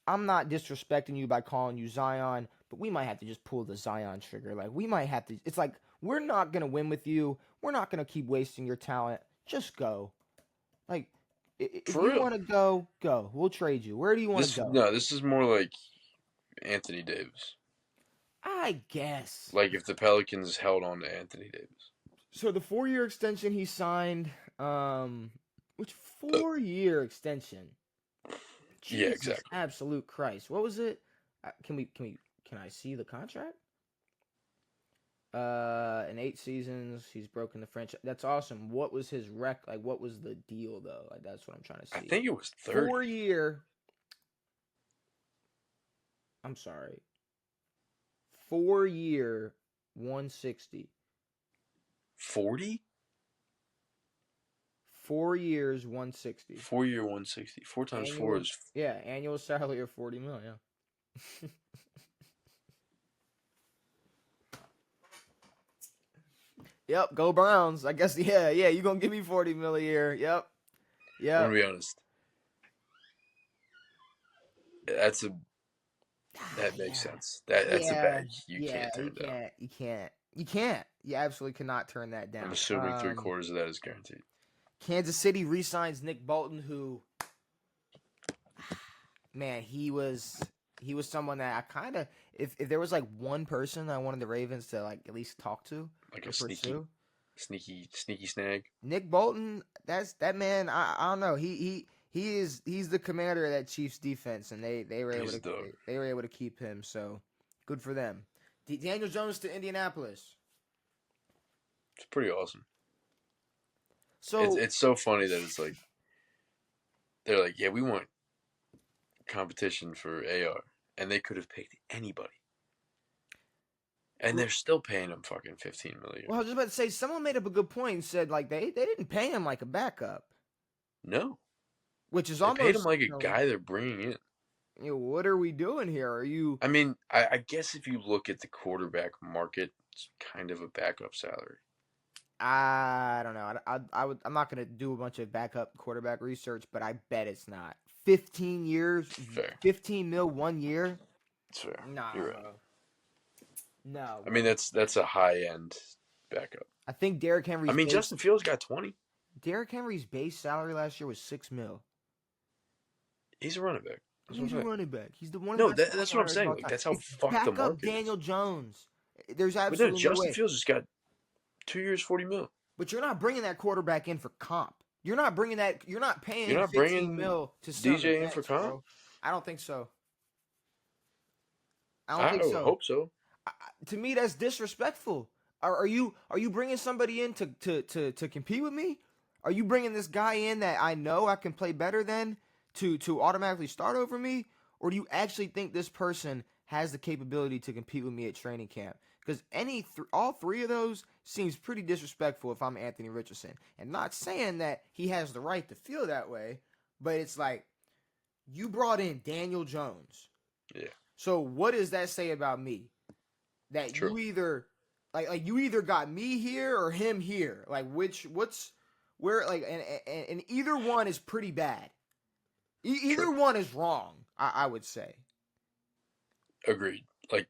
I'm not disrespecting you by calling you Zion, but we might have to just pull the Zion trigger. Like, we might have to. It's like we're not gonna win with you. We're not gonna keep wasting your talent. Just go. Like, if For you real. want to go, go. We'll trade you. Where do you want to go? This is more like Anthony Davis. I guess. Like if the Pelicans held on to Anthony Davis. So the 4-year extension he signed, which Uh, 4-year extension? yeah, Jesus, exactly. absolute Christ! What was it? Can I see the contract? In 8 seasons, he's broken the franchise. That's awesome. What was his Like, what was the deal though? Like, that's what I'm trying to I see. think it was 30. 4-year. I'm sorry. 4-year, 160. 40? 4 years, 160. 4-year 160. 4 times 4 Annual, is yeah, annual salary of 40 million. Yeah. Yep, go Browns. I guess yeah. You gonna give me 40 mil a year? Yep. I'm gonna Yep. be honest. That makes Yeah. sense. That's a Yeah. bag you Yeah. can't You turn down. can't. You can't. You can't. You absolutely cannot turn that I'm down. assuming 3/4 of that is guaranteed. Kansas City re-signs Nick Bolton, who, man, he was someone that I kind of, if there was like one person I wanted the Ravens to like at least talk to Like or a pursue, sneaky snag. Nick Bolton. That's that man. I don't know. He's the commander of that Chiefs defense, and they were able He's to dope. they were able to keep him. So good for them. Daniel Jones to Indianapolis. It's pretty awesome. So It's so funny that it's like they're like, yeah, we want competition for AR, and they could have picked anybody, and they're still paying him fucking 15 million. well, I was just about to say someone made up a good point and said like they didn't pay him like a backup, No, which is they paid him almost like a guy they're bringing in. What are we doing here? Are you? I mean, I guess if you look at the quarterback market, it's kind of a backup salary. I don't know. I'm not gonna do a bunch of backup quarterback research, but I bet it's not 15 years, Fair. 15 mil 1 year. It's fair. Nah, You're right. bro. No. I mean, Bro. that's a high end backup. I think Derrick I Henry's mean, base, Justin Fields got 20. Derrick Henry's base salary last year was 6 mil. He's a running back. That's what He's I'm a saying. running back. He's the one No, of the best that's what I'm runners of saying. all Like time. that's how It's fucked the backup market Daniel is. Jones. There's But then absolutely no Justin way. Fields just got 2 years, 40 mil. But you're not bringing that quarterback in for comp. You're not bringing that. You're not paying You're him not 15 bringing mil to sit on the DJ in for bench, comp. bro. I don't think so. I don't I think would so. hope so. To me, that's disrespectful. Are you bringing somebody in to compete with me? Are you bringing this guy in that I know I can play better than to automatically start over me, or do you actually think this person has the capability to compete with me at training camp? Because all three of those seems pretty disrespectful if I'm Anthony Richardson, and not saying that he has the right to feel that way, but it's like you brought in Daniel Jones. Yeah. So what does that say about me? That True. you either you either got me here or him here. Like and either one is pretty bad. Either True. one is wrong, I would say. Agreed. Like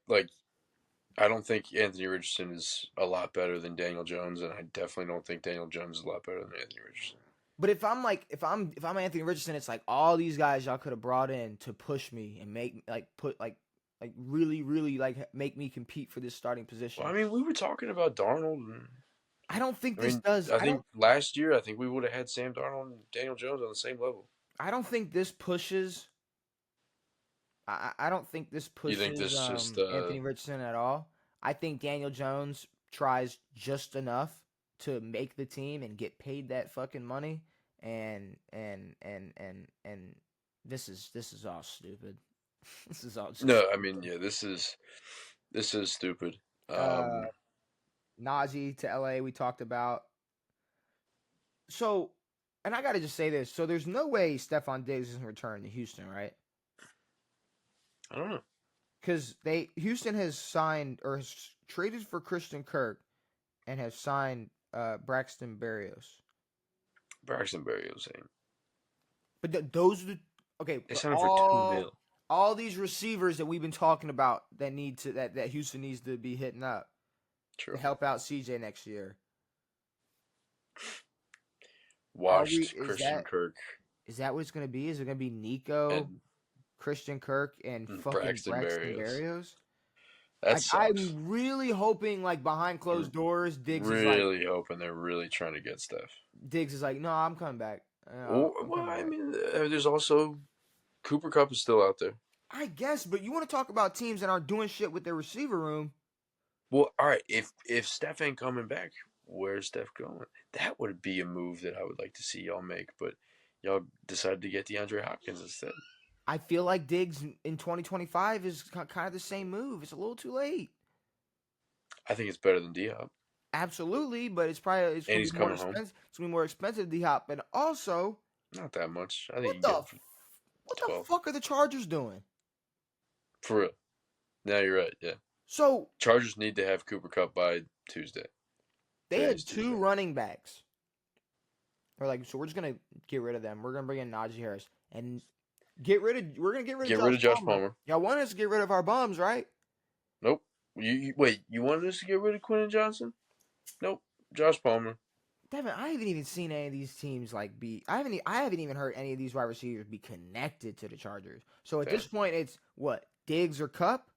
I don't think Anthony Richardson is a lot better than Daniel Jones, and I definitely don't think Daniel Jones is a lot better than Anthony Richardson. But if I'm Anthony Richardson, it's like all these guys y'all could have brought in to push me and make really like make me compete for this starting Well, position. I mean, we were talking about Darnold, and I don't think I this mean, does. I think last year, I think we would have had Sam Darnold and Daniel Jones on the same level. I don't think this pushes. I don't think this You think pushes this just Anthony Richardson at all. I think Daniel Jones tries just enough to make the team and get paid that fucking money. And this is all stupid. This is all just no? I mean, yeah, this is stupid. uh Najee to LA we talked about. So, and I got to just say this. So there's no way Stephon Diggs is going to return to Houston, right? I don't know. Because Houston has signed or has traded for Christian Kirk and has signed Braxton Berrios. Braxton Berrios ain't. But those are the okay. They signed him for $2 million. All these receivers that we've been talking about that need to that Houston needs to be hitting up True. to help out CJ next year. Washed Christian Kirk. Is that what it's going to be? Is it going to be Nico, Christian Kirk, and fucking Braxton Berrios? That sucks. I'm really hoping, like behind closed doors, Diggs is like really hoping they're really trying to get Steph. Diggs is like, no, I'm coming back. I mean, there's also Cooper Kupp is still out there. I guess, but you want to talk about teams that aren't doing shit with their receiver room? Well, all right. If Steph ain't coming back, where's Steph going? That would be a move that I would like to see y'all make, but y'all decided to get DeAndre Hopkins instead. I feel like Diggs in 2025 is kind of the same move. It's a little too late. I think it's better than D-Hop. Absolutely, but it's probably and he's coming home. It's gonna be more expensive than D-Hop, and also not that much. I think what the fuck are the Chargers doing? For real. No, you're right. Yeah. So Chargers need to have Cooper Kupp by Tuesday. They had two running backs. We're like, so we're just gonna get rid of them. We're gonna bring in Najee Harris and we're gonna get rid of Josh Palmer. Y'all want us to get rid of our bums, right? Nope. Wait, you wanted us to get rid of Quentin Johnson? Nope. Josh Palmer. Devin, I haven't even seen any of these teams I haven't even heard any of these wide receivers be connected to the Chargers. So at this point, it's what, Diggs or Kupp?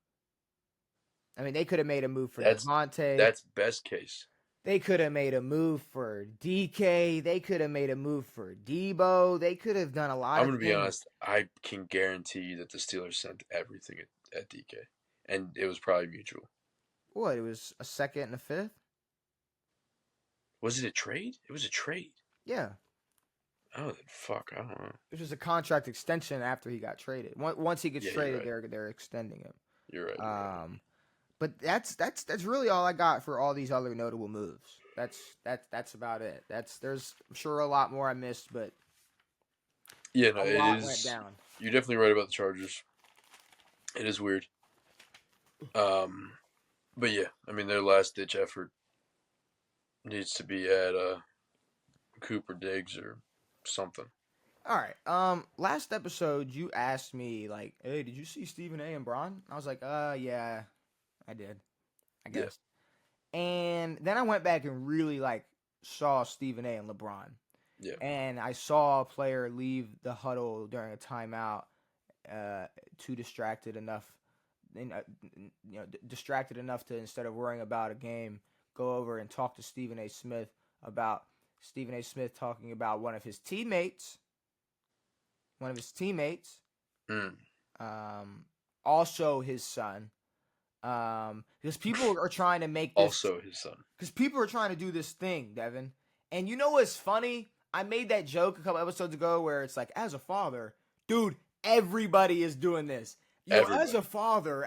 I mean, they could have made a move for Davante. That's best case. They could have made a move for DK. They could have made a move for Debo. They could have done a lot of things. I'm going to be honest. I can guarantee you that the Steelers sent everything at DK. And it was probably mutual. What? It was a second and a fifth? Was it a trade? It was a trade. Yeah. Oh, then fuck. I don't know. It was a contract extension after he got traded. Once he gets traded, they're extending him. You're right. But that's really all I got for all these other notable moves. That's about it. There's I'm sure a lot more I missed, but yeah, no, a lot went down. You're definitely right about the Chargers. It is weird. But yeah, I mean their last ditch effort needs to be at Cooper Diggs or something. All right. Last episode you asked me like, "Hey, did you see Stephen A and Bron?" I was like, yeah, I did. I guess. Yeah. And then I went back and really like saw Stephen A and LeBron. Yeah. And I saw a player leave the huddle during a timeout, too distracted enough, distracted enough to, instead of worrying about a game, go over and talk to Stephen A. Smith about Stephen A. Smith talking about one of his teammates. Also his son. Because people are trying to make this also his son. Because people are trying to do this thing, Devin. And you know what's funny? I made that joke a couple episodes ago where it's like, as a father, dude, everybody is doing this. As a father.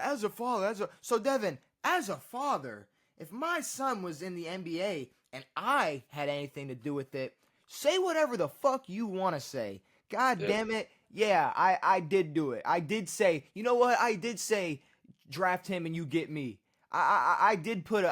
So Devin, as a father, if my son was in the NBA and I had anything to do with it, say whatever the fuck you want to say. God damn it. Yeah, I did do it. I did say, you know what? I did say, draft him and you get me. I did force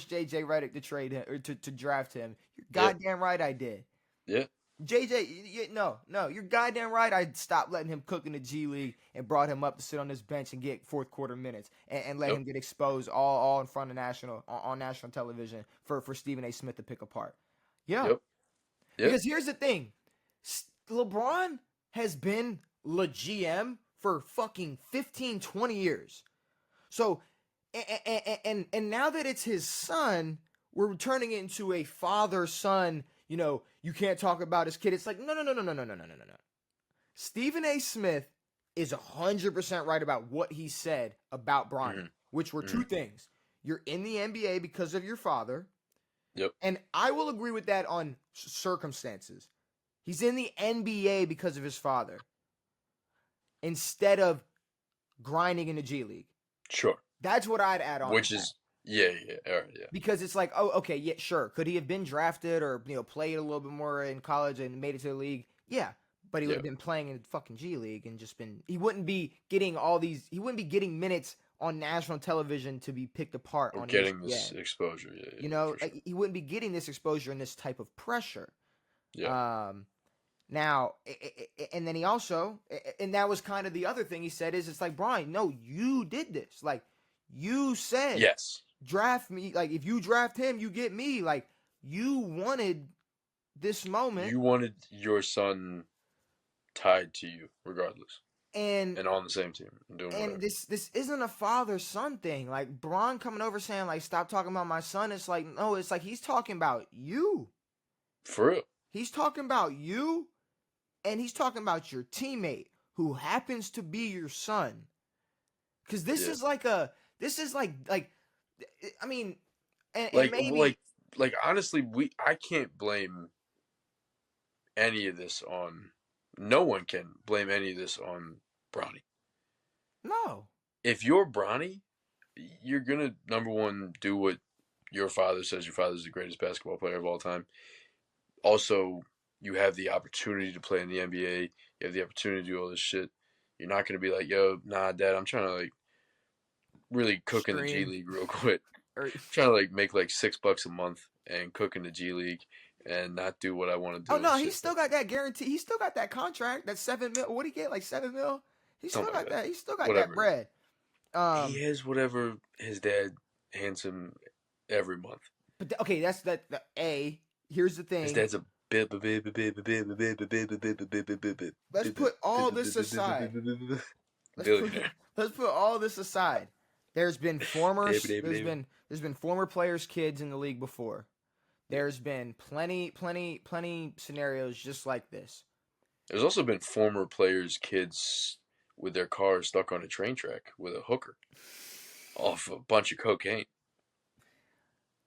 JJ Redick to trade him or to draft him. You're goddamn right I did. Yeah. JJ, no, you're goddamn right. I stopped letting him cook in the G League and brought him up to sit on this bench and get fourth quarter minutes and let him get exposed all in front of national television for Stephen A. Smith to pick apart. Yeah. Yep. Because here's the thing. LeBron has been the GM for fucking 15, 20 years. So, and now that it's his son, we're turning it into a father-son, you can't talk about his kid. It's like, no. Stephen A. Smith is 100% right about what he said about Bronny, which were two things. You're in the NBA because of your father. Yep. And I will agree with that on circumstances. He's in the NBA because of his father instead of grinding in the G League. Sure. That's what I'd add on. Which is, yeah. All right, yeah. Because it's like, oh, okay, yeah, sure. Could he have been drafted or, played a little bit more in college and made it to the league? Yeah. But he would have been playing in the fucking G League and he wouldn't be getting he wouldn't be getting minutes on national television to be picked apart Or on getting ESPN. this exposure, yeah. Sure. He wouldn't be getting this exposure and this type of pressure. Yeah. Now, and then he also, and that was kind of the other thing he said is, it's like, Brian, no, you did this. Like, you said, yes, draft me. Like, if you draft him, you get me. Like, you wanted this moment. You wanted your son tied to you, regardless. And on the same team. Doing and whatever. This isn't a father-son thing. Like, Bron coming over saying, like, stop talking about my son. It's like, no, it's like he's talking about you. For real. He's talking about you. And he's talking about your teammate who happens to be your son. Because this is like I mean, and maybe like honestly, I can't blame any of this on. No one can blame any of this on Bronny. No. If you're Bronny, you're gonna, number one, do what your father says. Your father's the greatest basketball player of all time. Also, you have the opportunity to play in the NBA. You have the opportunity to do all this shit. You're not going to be like, yo, nah, Dad, I'm trying to, like, really cook in the G League real quick. I'm trying to, like, make, like, $6 a month and cook in the G League and not do what I want to do. Oh, no, he still got that guarantee. He still got that contract, that $7 million. What did he get, like $7 million? He still got that. He still got that bread. He has whatever his dad hands him every month. But, okay, that's the A. Here's the thing. His dad's a Let's put all this aside. Let's put all this aside. There's been former players' kids in the league before. There's been plenty scenarios just like this. There's also been former players' kids with their cars stuck on a train track with a hooker off a bunch of cocaine.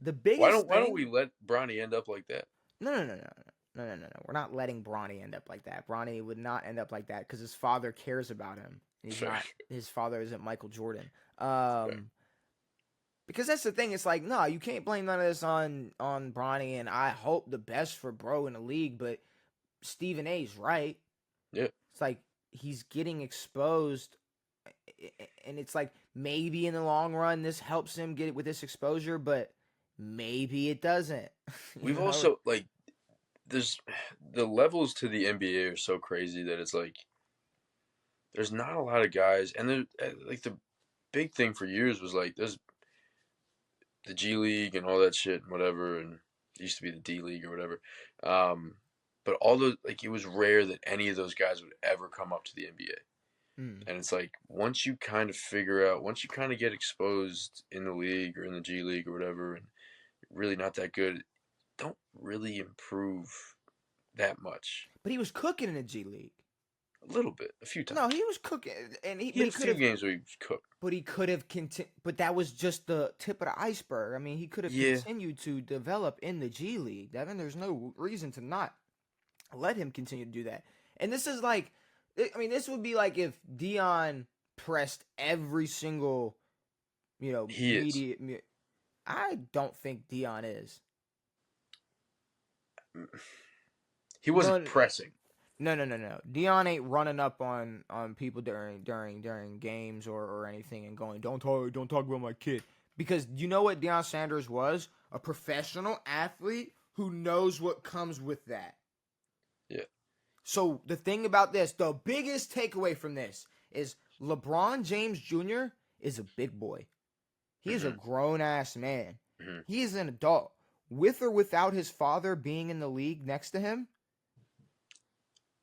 The biggest why don't we let Bronny end up like that? No. We're not letting Bronny end up like that. Bronny would not end up like that because his father cares about him. His father isn't Michael Jordan. Because that's the thing. It's like, no, you can't blame none of this on Bronny. And I hope the best for bro in the league. But Stephen A's right. Yeah. It's like he's getting exposed. And it's like maybe in the long run this helps him get it with this exposure. But maybe it doesn't. We've also, like, there's the levels to the NBA are so crazy that it's like there's not a lot of guys, and there, like, the big thing for years was like there's the G League and all that shit and whatever, and it used to be the D League or whatever. But all those, like, it was rare that any of those guys would ever come up to the NBA. And it's like once you kind of get exposed in the league or in the G League or whatever, and you're really not that good, don't really improve that much. But he was cooking in the G League. A little bit, a few times. No, he was cooking, and he had a few games where he cooked. But he could have continued. But that was just the tip of the iceberg. I mean, he could have continued to develop in the G League. Devin, there's no reason to not let him continue to do that. And this is like, I mean, this would be like if Deion pressed every single, media. I don't think Deion is. He wasn't pressing. No. Deion ain't running up on people during games or anything and going, don't talk about my kid. Because you know what Deion Sanders was? A professional athlete who knows what comes with that. Yeah. So the thing about this, the biggest takeaway from this is LeBron James Jr. is a big boy. He is a grown-ass man. He is an adult. with or without his father being in the league next to him,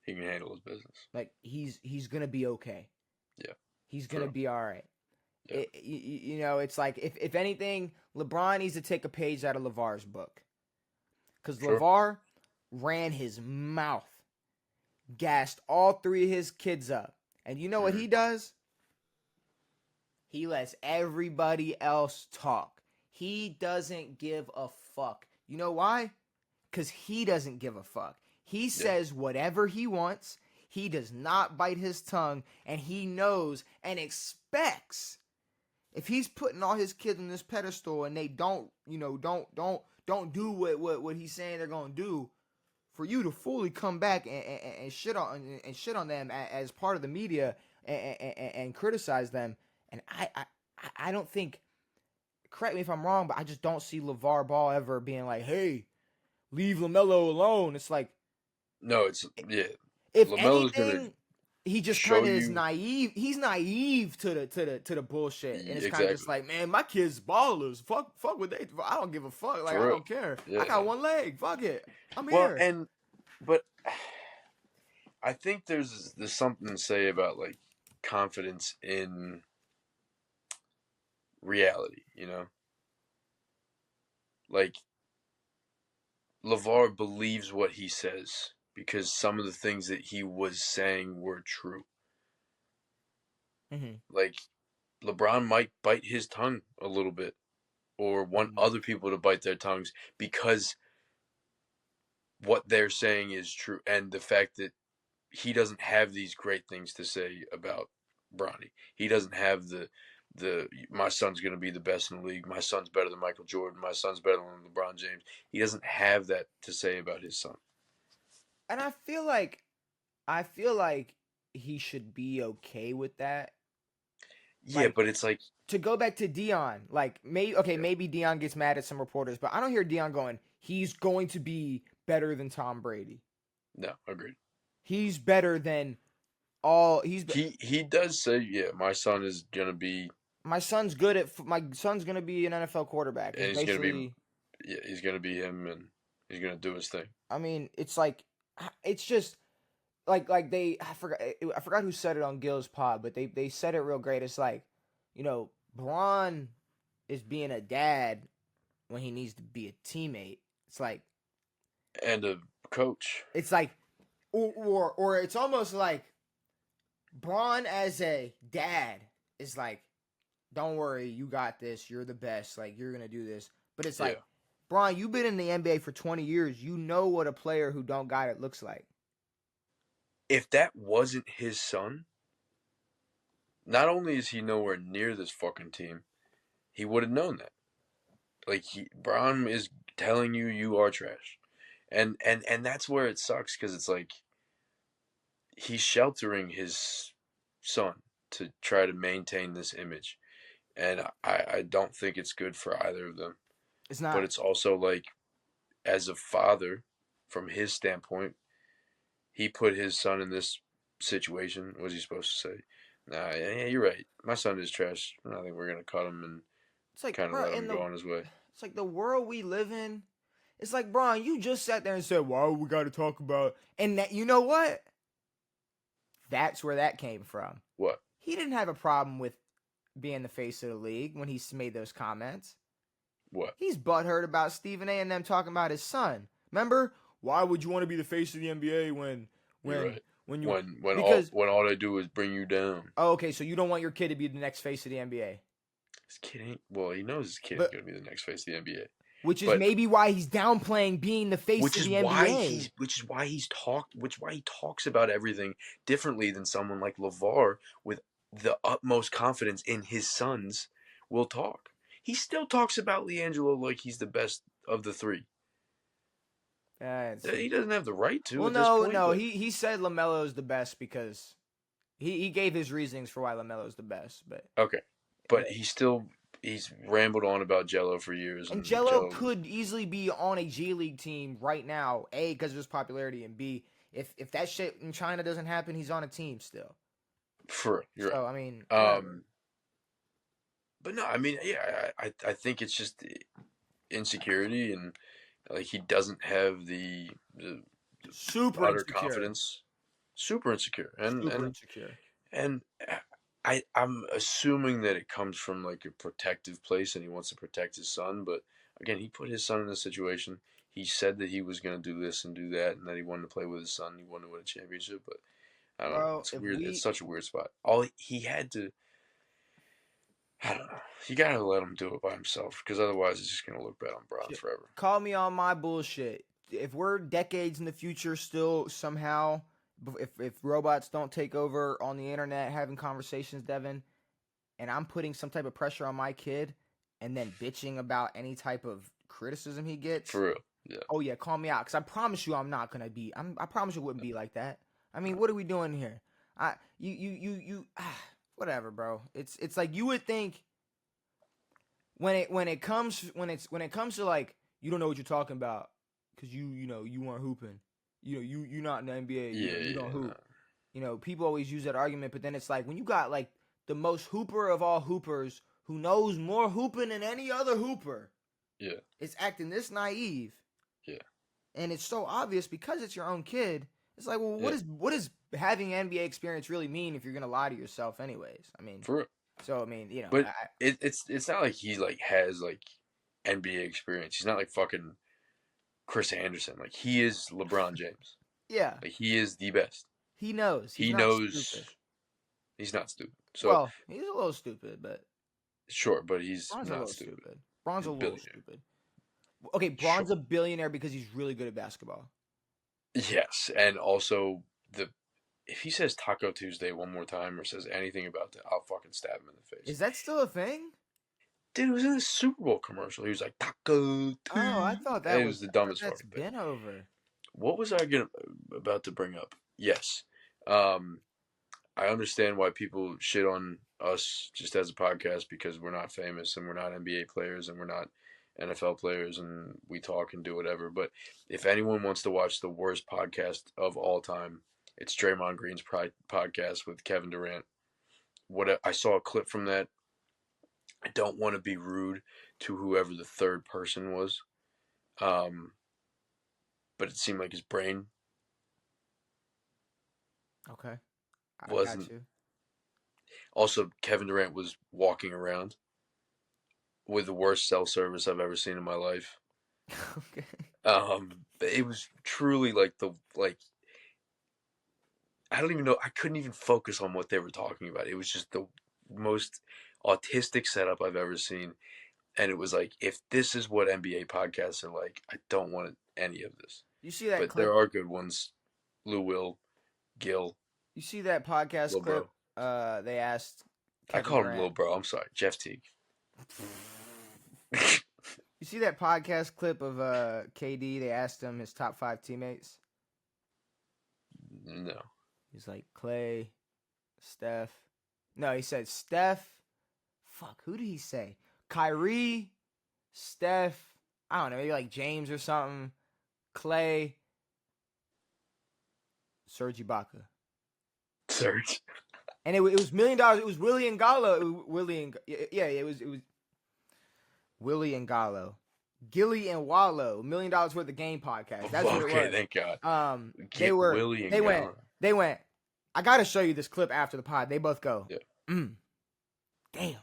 He can handle his business. like he's gonna be okay. Yeah. He's gonna be all right. Yeah. You know, it's like if anything, LeBron needs to take a page out of LeVar's book, because LeVar ran his mouth, gassed all three of his kids up, and you know what he does? He lets everybody else talk. He doesn't give a fuck. You know why? Because he doesn't give a fuck. He says whatever he wants. He does not bite his tongue, and he knows and expects, if he's putting all his kids on this pedestal and they don't do what he's saying they're gonna do, for you to fully come back and shit on them as part of the media and criticize them. And I don't think, correct me if I'm wrong, but I just don't see LeVar Ball ever being like, hey, leave LaMelo alone. It's like, no, it's if LaMelo's anything, he just show kind of is you- naive. He's naive to the bullshit, and it's kind of just Exactly. like, man, my kids ballers. Fuck what they. I don't give a fuck. Like, For I real. don't care. Yeah. I got one leg. Fuck it. I'm Well, here. but I think there's something to say about like confidence in reality, you know? Like LeVar believes what he says because some of the things that he was saying were true. Mm-hmm. Like LeBron might bite his tongue a little bit or want other people to bite their tongues because what they're saying is true, and the fact that he doesn't have these great things to say about Bronny. He doesn't have the my son's going to be the best in the league. My son's better than Michael Jordan. My son's better than LeBron James. He doesn't have that to say about his son. And I feel like he should be okay with that. Yeah, Like, but it's like, to go back to Dion, like maybe Dion gets mad at some reporters, but I don't hear Dion going, he's going to be better than Tom Brady. no, agreed. He's better than all. He does say, yeah, my son is gonna be, My son's gonna be an NFL quarterback. and It's basically. he's gonna be him, and he's gonna do his thing. I mean, it's like, it's just like I forgot who said it on Gil's pod, but they said it real great. It's like, Braun is being a dad when he needs to be a teammate. It's like, And a coach. it's like, or it's almost like Braun as a dad is like, don't worry, you got this. You're the best. Like, you're gonna do this. But it's like, Braun, you've been in the NBA for 20 years. You know what a player who don't got it looks like. If that wasn't his son, not only is he nowhere near this fucking team, he would have known that. Like Braun is telling you you are trash, and that's where it sucks, because it's like he's sheltering his son to try to maintain this image, and I don't think it's good for either of them. It's not. But it's also like, as a father, from his standpoint, he put his son in this situation. What was he supposed to say? Nah, yeah, you're right. My son is trash. I think we're gonna cut him and It's like, kind of bro, let him go on his way. It's like the world we live in. It's like, Braun, you just sat there and said, "Why we got to talk about?" And that, you know what? That's where that came from. What? He didn't have a problem with being the face of the league when he made those comments. What? He's butthurt about Stephen A. and them talking about his son. Remember? Why would you want to be the face of the NBA when all they do is bring you down? Oh, okay, so you don't want your kid to be the next face of the NBA. His kid ain't. Well, he knows his kid ain't gonna be the next face of the NBA. Which is maybe why he's downplaying being the face of the NBA. Which is why he talks about everything differently than someone like LeVar with the utmost confidence in his sons will talk. He still talks about LiAngelo like he's the best of the three. He doesn't have the right to. Well, he said LaMelo's the best because he gave his reasonings for why LaMelo's the best. But okay, but he's rambled on about Jello for years. And Jello could easily be on a G League team right now. A, because of his popularity, and B, if that shit in China doesn't happen, he's on a team still. You're right. I mean, but no, I mean, yeah, I think it's just insecurity, and Like he doesn't have the Super utter insecure. confidence. Super insecure, Super insecure. and I'm assuming that it comes from like a protective place, and he wants to protect his son. But again, he put his son in this situation. He said that he was going to do this and do that, and that he wanted to play with his son. He wanted to win a championship, but I don't know. Bro, It's if weird. It's we such a weird spot. All he had to, I don't know. You gotta let him do it by himself, because otherwise, it's just gonna look bad on Braun shit, forever. call me on my bullshit. If we're decades in the future still somehow, if robots don't take over on the internet having conversations, Devin, and I'm putting some type of pressure on my kid and then bitching about any type of criticism he gets, For real. Yeah. oh yeah, call me out, because I promise you I'm not gonna be. I promise you it wouldn't be like that. I mean, what are we doing here? Whatever, bro. It's like you would think when it comes to like you don't know what you're talking about because you weren't hooping. You're not in the NBA. Yeah. You don't Yeah. hoop. No. People always use that argument, but then it's like when you got like the most hooper of all hoopers who knows more hooping than any other hooper. Yeah. It's acting this naive. Yeah. And it's so obvious because it's your own kid. It's like, well, Yeah. what does having NBA experience really mean if you're gonna lie to yourself, anyways? I mean, For real. so I mean, But it's not like he like has like NBA experience. He's not like fucking Chris Anderson. Like he is LeBron James. yeah, Like he is the best. he knows. He's He not knows stupid. he's not stupid. So Well, he's a little stupid, but sure, but he's Braun's a not little stupid. stupid. Braun's He's a a little billionaire. stupid. Okay, Braun's Sure. a billionaire because he's really good at basketball. Yes, and also if he says Taco Tuesday one more time or says anything about that, I'll fucking stab him in the face. Is that still a thing? Dude, it was in a Super Bowl commercial. He was like Taco Tuesday. Oh, I thought And it was the dumbest that's fucking thing. been over. What was I about to bring up? Yes. I understand why people shit on us just as a podcast because we're not famous and we're not NBA players and we're not NFL players and we talk and do whatever. But if anyone wants to watch the worst podcast of all time, it's Draymond Green's podcast with Kevin Durant. I saw a clip from that. I don't want to be rude to whoever the third person was, but it seemed like his brain Okay, I wasn't. got you. Also, Kevin Durant was walking around with the worst cell service I've ever seen in my life. Okay. It was truly like I don't even know. I couldn't even focus on what they were talking about. It was just the most autistic setup I've ever seen. And it was like, if this is what NBA podcasts are like, I don't want any of this. You see that But clip? there are good ones. Lou Will, Gil. You see that podcast Lil clip? Bro. They asked I Kevin called him Durant. Lil Bro. I'm sorry. Jeff Teague. You see that podcast clip of KD? They asked him his top 5 teammates. No. He's like Clay, Steph. No, he said Steph. Fuck, who did he say? Kyrie, Steph. I don't know, maybe like James or something. Clay, Serge Ibaka. Serge. And it was $1 million. It was Willie and Gallo. It was Willie and Gallo. Gilly and Wallow, $1 million worth of game podcast. That's what it was. Okay, thank God. They were. Willie and They went. Gallo. They went. I gotta show you this clip after the pod. They both go. Yeah. Damn.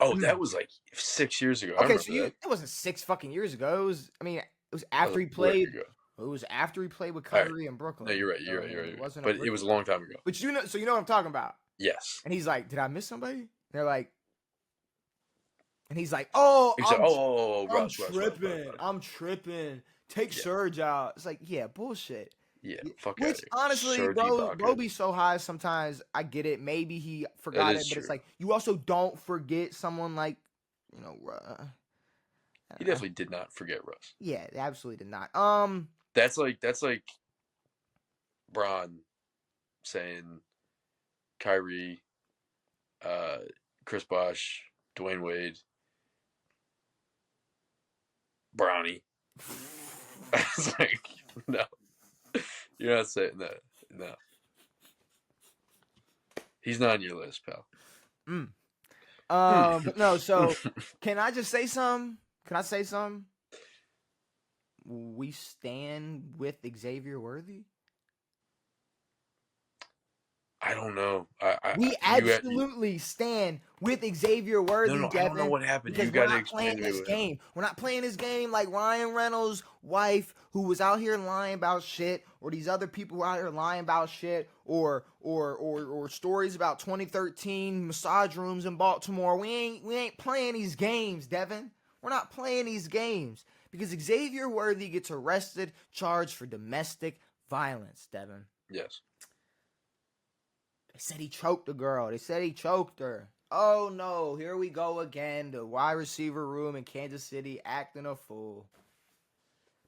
Oh, that was like 6 years ago. Okay, I so remember it wasn't 6 fucking years ago. It was. I mean, it was that. after he played. Ago. It was after he played with All right. Kyrie in Brooklyn. No, you're right. So, You're right. You're right. It wasn't. But it was a long time ago. But you know what I'm talking about. Yes. And he's like, "Did I miss somebody?" They're like, and he's like, "Oh, I'm tripping. I'm tripping. Take Serge out." It's like, yeah, bullshit. Yeah, fuck Which honestly, bro be so high sometimes. I get it. Maybe he forgot it, but it's like you also don't forget someone like, he definitely did not forget Russ. Yeah, absolutely did not. That's like Bron saying Kyrie, Chris Bosh, Dwayne Wade, Bronny. It's like, no. You're not saying that. No. He's not on your list, pal. But no, so can I just say something? Can I say something? we stand with Xavier Worthy? I don't know. We You absolutely stand with Xavier Worthy, no. I don't know Devin, what happened. because You we're got to not explain playing to me this what happened. game. We're not playing this game like Ryan Reynolds' wife, who was out here lying about shit, or these other people who are out here lying about shit, or stories about 2013 massage rooms in Baltimore. We ain't playing these games, Devin. We're not playing these games because Xavier Worthy gets arrested, charged for domestic violence, Devin. Yes. They said he choked the girl. They said he choked her. Oh no, here we go again. The wide receiver room in Kansas City acting a fool.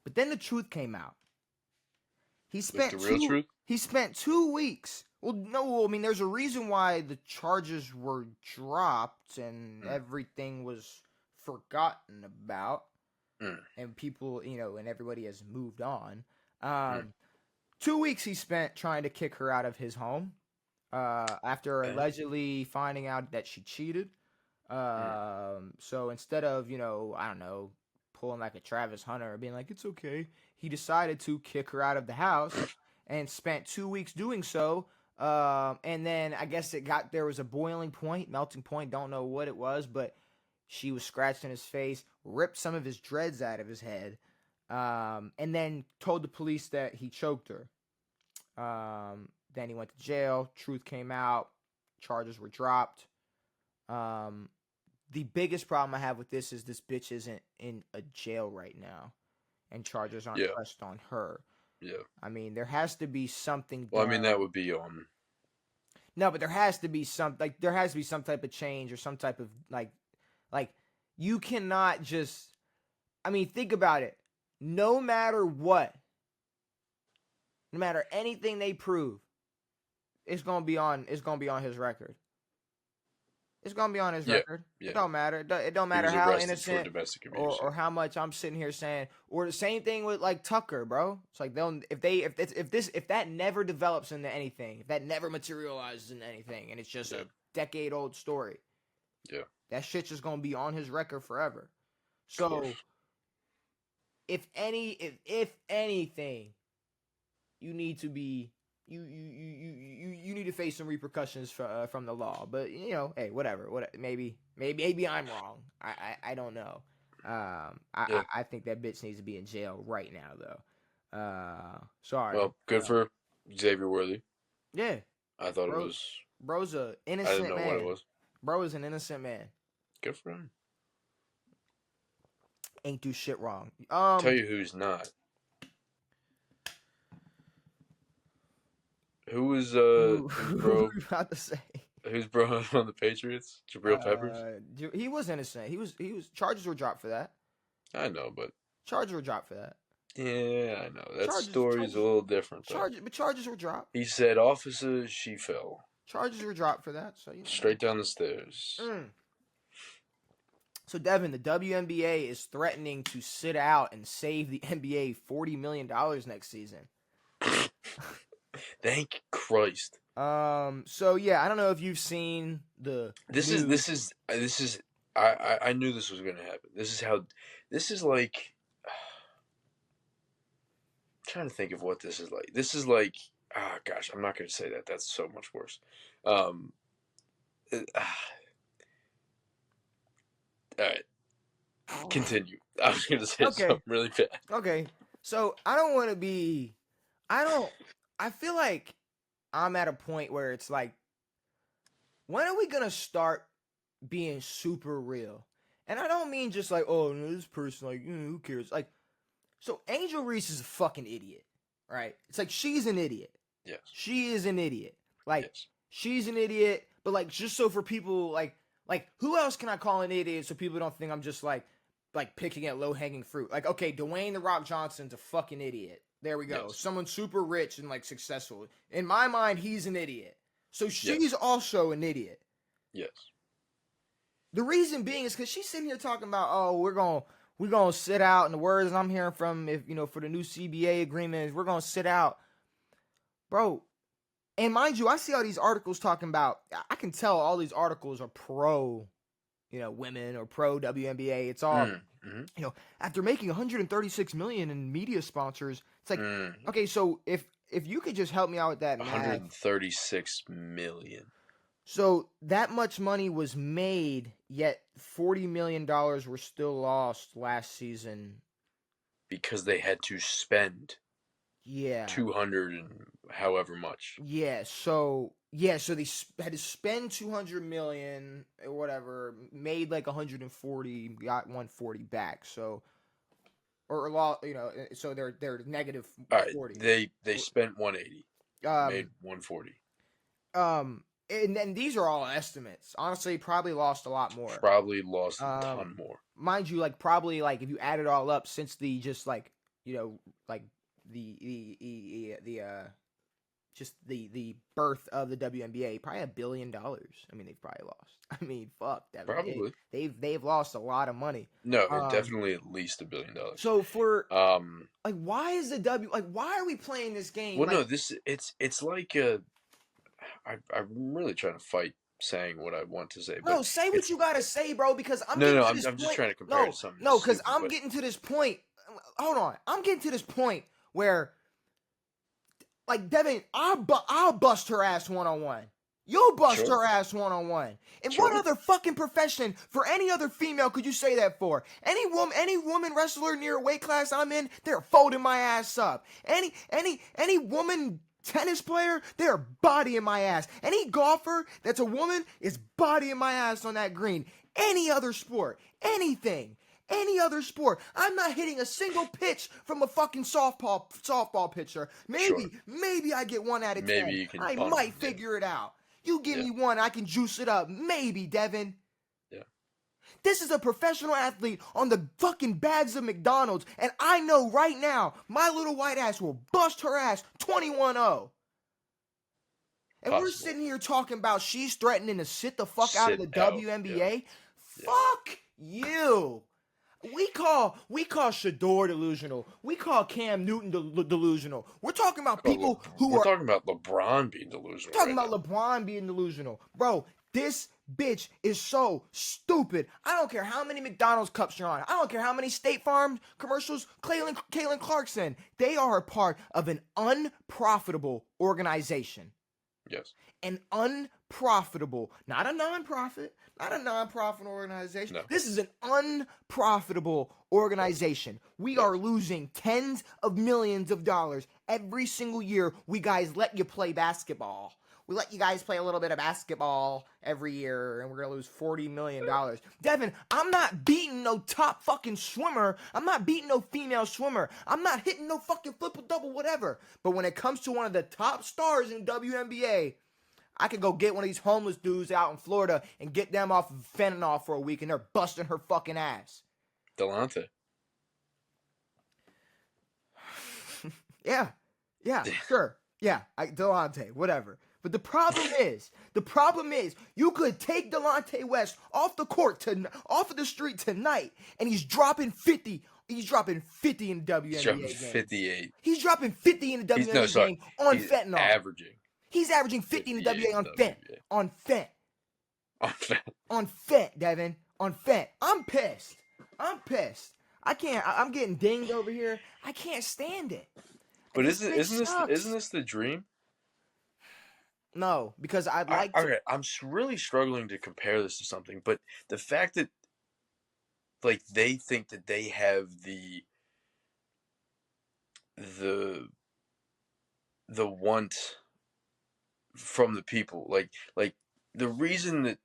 But then the truth came out. He Like the spent real truth? He spent 2 weeks. Well, no, I mean there's a reason why the charges were dropped and everything was forgotten about. And people, and everybody has moved on. 2 weeks he spent trying to kick her out of his home. After allegedly finding out that she cheated. So instead of, I don't know, pulling like a Travis Hunter or being like, it's okay, he decided to kick her out of the house and spent 2 weeks doing so. And then I guess there was a boiling point, melting point, don't know what it was, but she was scratching his face, ripped some of his dreads out of his head, and then told the police that he choked her. Then he went to jail. Truth came out. Charges were dropped. The biggest problem I have with this is this bitch isn't in a jail right now, and charges aren't pressed on her. Yeah. I mean, there has to be something. Well, I mean, that would be on. No, but there has to be some type of change or some type of like you cannot just. I mean, think about it. No matter what, no matter anything they prove, it's gonna be on his record. It's gonna be on his record. Yeah. It don't matter. It don't matter how innocent or how much I'm sitting here saying. Or the same thing with like Tucker, bro. It's like if that never develops into anything, if that never materializes into anything, and it's just a decade-old story, that shit's just gonna be on his record forever. So, if anything, you need to be. You need to face some repercussions from the law, but hey, whatever. Maybe I'm wrong. I don't know. I think that bitch needs to be in jail right now, though. Sorry. Well, good for Xavier Worthy. Yeah. I thought it was. Bro's an innocent man. I didn't know what it was. Bro is an innocent man. Good for him. Ain't do shit wrong. Tell you who's not. Who's bro? Who are you about to say? Who's bro on the Patriots? Jabril Peppers. He was innocent. He was. Charges were dropped for that. I know, but charges were dropped for that. Yeah, I know. That story's a little different. But charges were dropped. He said, "Officer, she fell." Charges were dropped for that. So straight down the stairs. So Devin, the WNBA is threatening to sit out and save the NBA $40 million next season. Thank Christ. So yeah, I don't know if you've seen the. This is. I knew this was gonna happen. This is like. I'm trying to think of what this is like. This is like. Gosh, I'm not gonna say that. That's so much worse. All right. Continue. I was gonna say something really bad. Okay. So I don't want to be. I feel like I'm at a point where it's like, when are we gonna start being super real? And I don't mean just like, oh, no, this person, like, who cares? Like, so Angel Reese is a fucking idiot, right? It's like she's an idiot. Yes. She is an idiot. Like, she's an idiot, but like, just so for people, like, who else can I call an idiot so people don't think I'm just like picking at low hanging fruit? Like, okay, Dwayne The Rock Johnson's a fucking idiot. There we go. Yes. Someone super rich and like successful. In my mind, he's an idiot. So she's also an idiot. Yes. The reason being is because she's sitting here talking about, oh, we're gonna sit out, and the words I'm hearing from, for the new CBA agreement is we're gonna sit out, bro. And mind you, I see all these articles talking about. I can tell all these articles are pro, women or pro WNBA. It's all Mm-hmm. After making 136 million in media sponsors, it's like, okay, so if you could just help me out with that math. 136 million. So that much money was made, yet $40 million were still lost last season. Because they had to spend 200 and however much. Yeah, so they had to spend 200 million or whatever, made like 140, got 140 back. So so they're negative 40. All right, they spent 180, made 140. And then these are all estimates. Honestly, probably lost a lot more. Probably lost a ton more. Mind you, like probably like if you add it all up since the just like like the birth of the WNBA, probably $1 billion. I mean, they've probably lost. I mean, fuck that. Probably they've lost a lot of money. No, definitely at least $1 billion. So for like, why is why are we playing this game? Well, no, it's like I'm really trying to fight saying what I want to say. But no, say what you gotta say, bro. Because I'm just trying to compare it to something. No, because I'm getting to this point. Hold on, I'm getting to this point where, like, Devin, I'll bust her ass 1-on-1. You'll bust her ass 1-on-1. In what other fucking profession for any other female could you say that for? Any woman wrestler near a weight class I'm in, they're folding my ass up. Any woman tennis player, they're bodying my ass. Any golfer that's a woman is bodying my ass on that green. Any other sport, anything. Any other sport. I'm not hitting a single pitch from a fucking softball pitcher. Maybe I get 1 out of 10. Maybe you can. I might figure it out. You give me 1, I can juice it up. Maybe, Devin. Yeah. This is a professional athlete on the fucking bags of McDonald's, and I know right now my little white ass will bust her ass 21-0. And we're sitting here talking about she's threatening to sit the fuck out of the WNBA. Yeah. Fuck you. We call Shador delusional. We call Cam Newton delusional. We're talking about people We're talking about LeBron being delusional. We're talking about LeBron being delusional. Bro, this bitch is so stupid. I don't care how many McDonald's cups you're on. I don't care how many State Farm commercials Caitlin Clarkson. They are a part of an unprofitable organization. Yes. An unprofitable, not a nonprofit, not a nonprofit organization. No. This is an unprofitable organization. We are losing tens of millions of dollars every single year. We guys let you play basketball. We let you guys play a little bit of basketball every year, and we're going to lose $40 million. Devin, I'm not beating no top fucking swimmer. I'm not beating no female swimmer. I'm not hitting no fucking triple-double, whatever. But when it comes to one of the top stars in WNBA, I could go get one of these homeless dudes out in Florida and get them off of fentanyl for a week, and they're busting her fucking ass. Delonte. Yeah, sure. Yeah, Delonte, whatever. But the problem is, you could take Delonte West off the court off of the street tonight, and he's dropping 50. He's dropping 50 in the WNBA He's dropping game. 58. He's dropping 50 in the WNBA game on fentanyl. Averaging. He's averaging 50 in the WNBA on fent. On fent, Devin. On fent. I'm pissed. I can't. I'm getting dinged over here. I can't stand it. But isn't this the dream? No, because I'd like to. Okay, I'm really struggling to compare this to something, but the fact that, like, they think that they have the want from the people, like the reason that,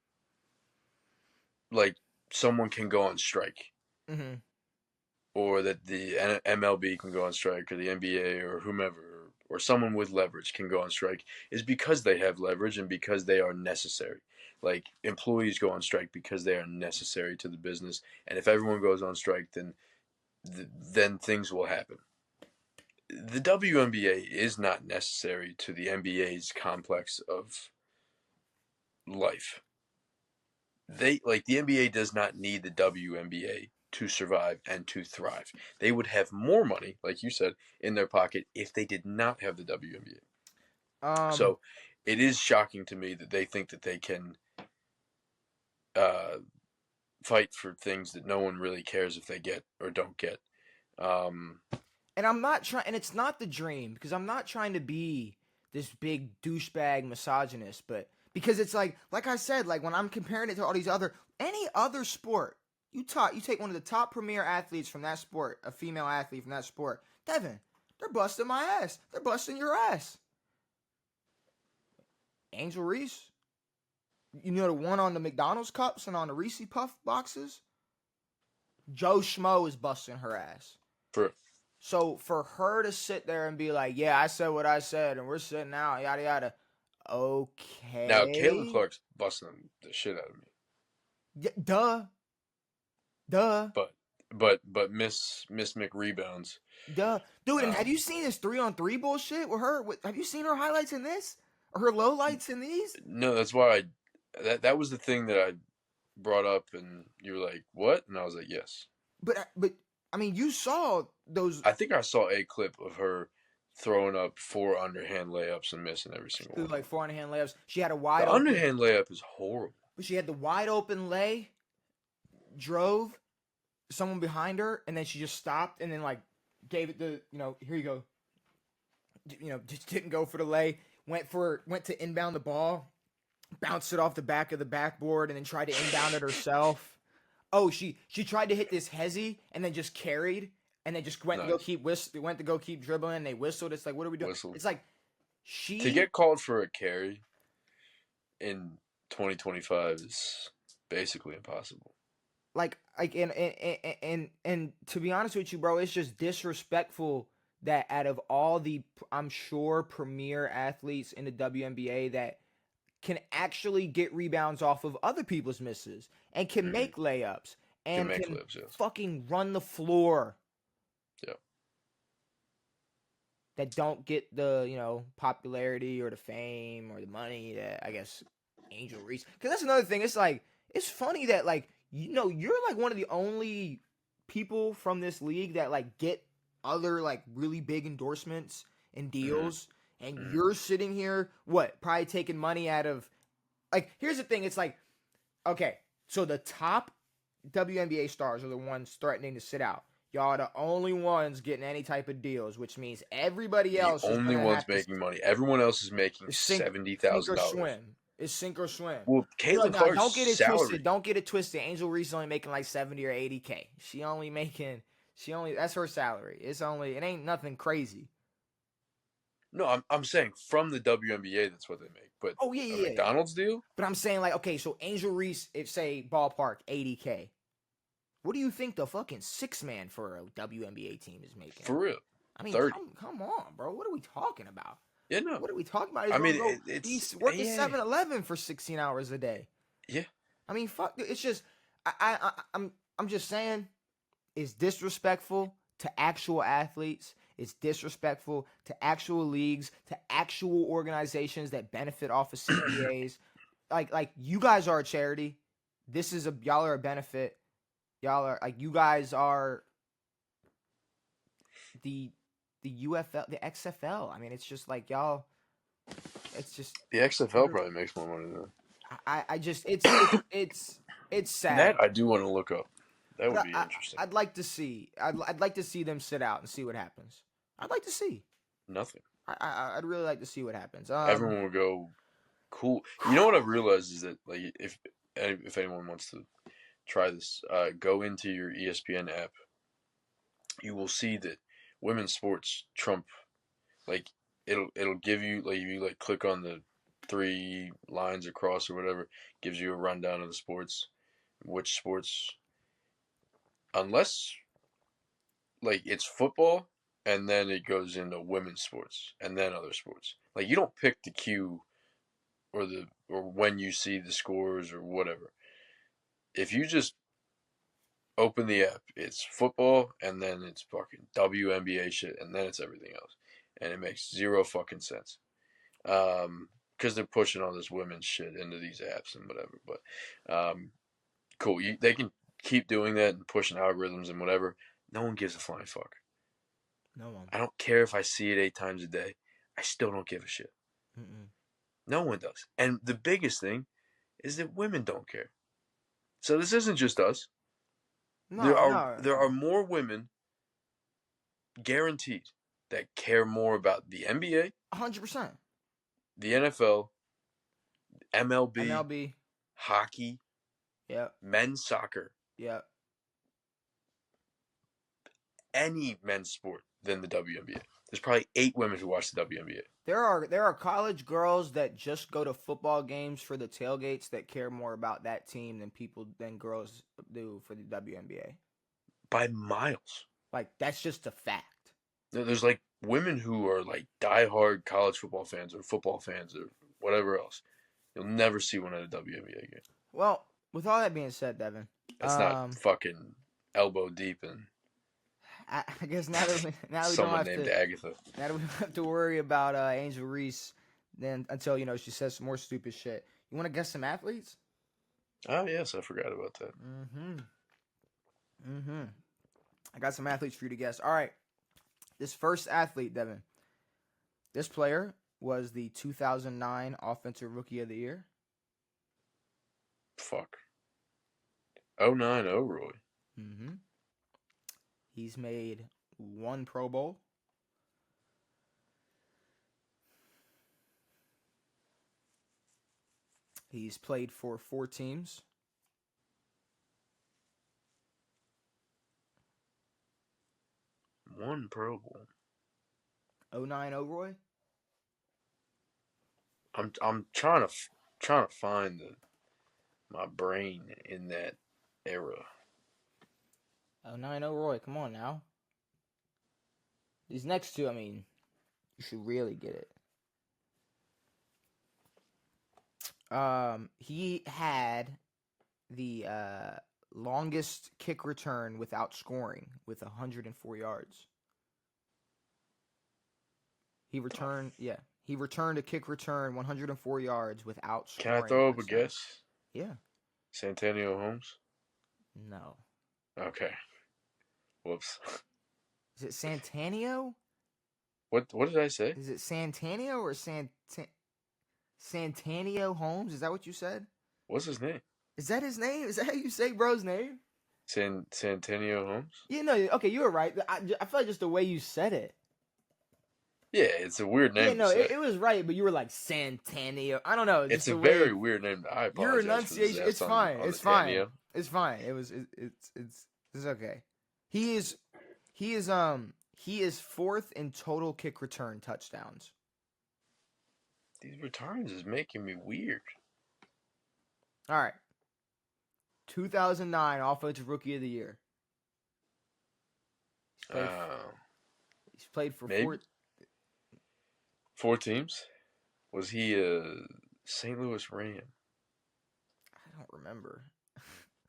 like, someone can go on strike, or that the MLB can go on strike, or the NBA, or whomever, or someone with leverage can go on strike, is because they have leverage and because they are necessary. Like, employees go on strike because they are necessary to the business, and if everyone goes on strike, then things will happen. The WNBA is not necessary to the NBA's complex of life. The NBA does not need the WNBA to survive and to thrive. They would have more money, like you said, in their pocket if they did not have the WNBA. So it is shocking to me that they think that they can fight for things that no one really cares if they get or don't get. Um, And I'm not trying, and it's not the dream because I'm not trying to be this big douchebag misogynist, but because it's like I said, like when I'm comparing it to all these any other sport, you take one of the top premier athletes from that sport, a female athlete from that sport, Devin, they're busting my ass. They're busting your ass. Angel Reese, you know the one on the McDonald's cups and on the Reese Puff boxes? Joe Schmo is busting her ass. for So for her to sit there and be like, "Yeah, I said what I said, and we're sitting out, yada yada," now, Caitlin okay, Clark's busting the shit out of me. duh, duh, But Miss McRebounds. duh, dude. And have you Um, seen this 3-on-3 bullshit with her? Have you seen her highlights in this or her lowlights in these? no, that's why that was the thing that I brought up, and you were like, "What?" And I was like, "Yes." But I mean, you saw those I think I saw a clip of her throwing up 4 underhand layups and missing every single one of like them. forehand layups. She had a The wide open, underhand layup is horrible. but she had the wide open lay, drove someone behind her, and then she just stopped and then like gave it the here you go. Just didn't go for the lay. Went to inbound the ball, bounced it off the back of the backboard, and then tried to inbound it herself. Oh, she tried to hit this hezzy and then just carried and then just went to go Nice. keep went to go keep dribbling. And they whistled. It's like, what are we doing? Whistle. It's like To she get called for a carry in 2025 is basically impossible. and to be honest with you, bro, it's just disrespectful that out of all the I'm sure premier athletes in the WNBA that can actually get rebounds off of other people's misses and can Mm-hmm. make layups Can and make can lives, yes. fucking run the floor Yeah. that don't get the popularity or the fame or the money that I guess Angel Reese. Because that's another thing. It's like it's funny that like you're like one of the only people from this league that like get other like really big endorsements and Mm-hmm. deals, and Mm-hmm. you're sitting here probably taking money out of like. Here's the thing. It's like okay, so the top WNBA stars are the ones threatening to sit out. Y'all are the only ones getting any type of deals, which means everybody The else is only gonna ones have to making money. Everyone else is making sink or $70,000. swim. It's sink or swim. Well, Look, Caitlin now Clark's don't get it twisted. salary. Don't get it twisted. Angel Reese is only making like 70 or 80K. That's her salary. It ain't nothing crazy. No, I'm saying from the WNBA, that's what they make. But Oh yeah, a yeah, yeah. McDonald's deal? But I'm saying like okay, so Angel Reese, if say ballpark 80K. What do you think the fucking six man for a WNBA team is making? For real. I mean, 30. come on, bro. What are we talking about? Yeah, no. What are we talking about? He's I gonna mean, go be it's working yeah, 7-Eleven for 16 hours a day. yeah. I mean, fuck. It's just I'm just saying, it's disrespectful to actual athletes. It's disrespectful to actual leagues, to actual organizations that benefit off of CPAs. like you guys are a charity. Y'all are a benefit. Y'all are like you guys are the UFL, the XFL. I mean, it's just like y'all. It's just The XFL probably makes more money than I just it's sad. that. I do want to look up. That would But be interesting. I'd like to see. I'd like to see them sit out and see what happens. I'd like to see. Nothing. I'd really like to see what happens. Everyone would go cool. You know what I've realized is that like if anyone wants to try this, go into your ESPN app. You will see that women's sports trump like it'll give you like you like click on the 3 lines across or whatever, gives you a rundown of the sports, which sports, unless like it's football and then it goes into women's sports and then other sports. Like you don't pick the cue or when you see the scores or whatever. If you just open the app, it's football and then it's fucking WNBA shit and then it's everything else. And it makes zero fucking sense. Because they're pushing all this women's shit into these apps and whatever. But cool. They can keep doing that and pushing algorithms and whatever. No one gives a flying fuck. No one. I don't care if I see it 8 times a day. I still don't give a shit. Mm-mm. No one does. And the biggest thing is that women don't care. So this isn't just us. No. There are more women guaranteed that care more about the NBA, 100%. the NFL, MLB, MLB. hockey, Yep. men's soccer, Yep. any men's sport than the WNBA. There's probably 8 women who watch the WNBA. There are college girls that just go to football games for the tailgates that care more about that team than girls do for the WNBA. By miles. Like, that's just a fact. There's like women who are like diehard college football fans or football fans or whatever else. You'll never see one at a WNBA game. Well, with all that being said, Devin, That's not fucking elbow deep in I guess now that we don't someone have named to Agatha. now that we don't have to worry about Angel Reese, then until she says some more stupid shit. You want to guess some athletes? Oh yes, I forgot about that. I got some athletes for you to guess. All right, this first athlete, Devin. This player was the 2009 Offensive Rookie of the Year. Fuck. 09 O'Roy. He's made 1 Pro Bowl. He's played for 4 teams. One Pro Bowl. 09 O'Roy. I'm trying to find my brain in that era. 09 O'Roy, come on now. These next two, I mean, you should really get it. He had the longest kick return without scoring with 104 yards. He returned a kick return 104 yards without scoring. Can I throw up a guess? Yeah. Santonio Holmes? No. Okay. Whoops. Is it Santanio? What did I say? Is it Santanio or Santanio Holmes? Is that what you said? What's his name? Is that his name? Is that how you say bro's name? Santonio Holmes? Yeah, no, okay, you were right. I feel like just the way you said it. Yeah, it's a weird name. Yeah, no, it was right, but you were like Santanio. I don't know. It's a very weird name. I apologize. Your enunciation. It's fine. It's fine. It's fine. It's okay. He is 4th in total kick return touchdowns. These returns is making me weird. All right. 2009 Offensive Rookie of the Year. He's played for maybe 4 teams. Was he a St. Louis Ram? I don't remember.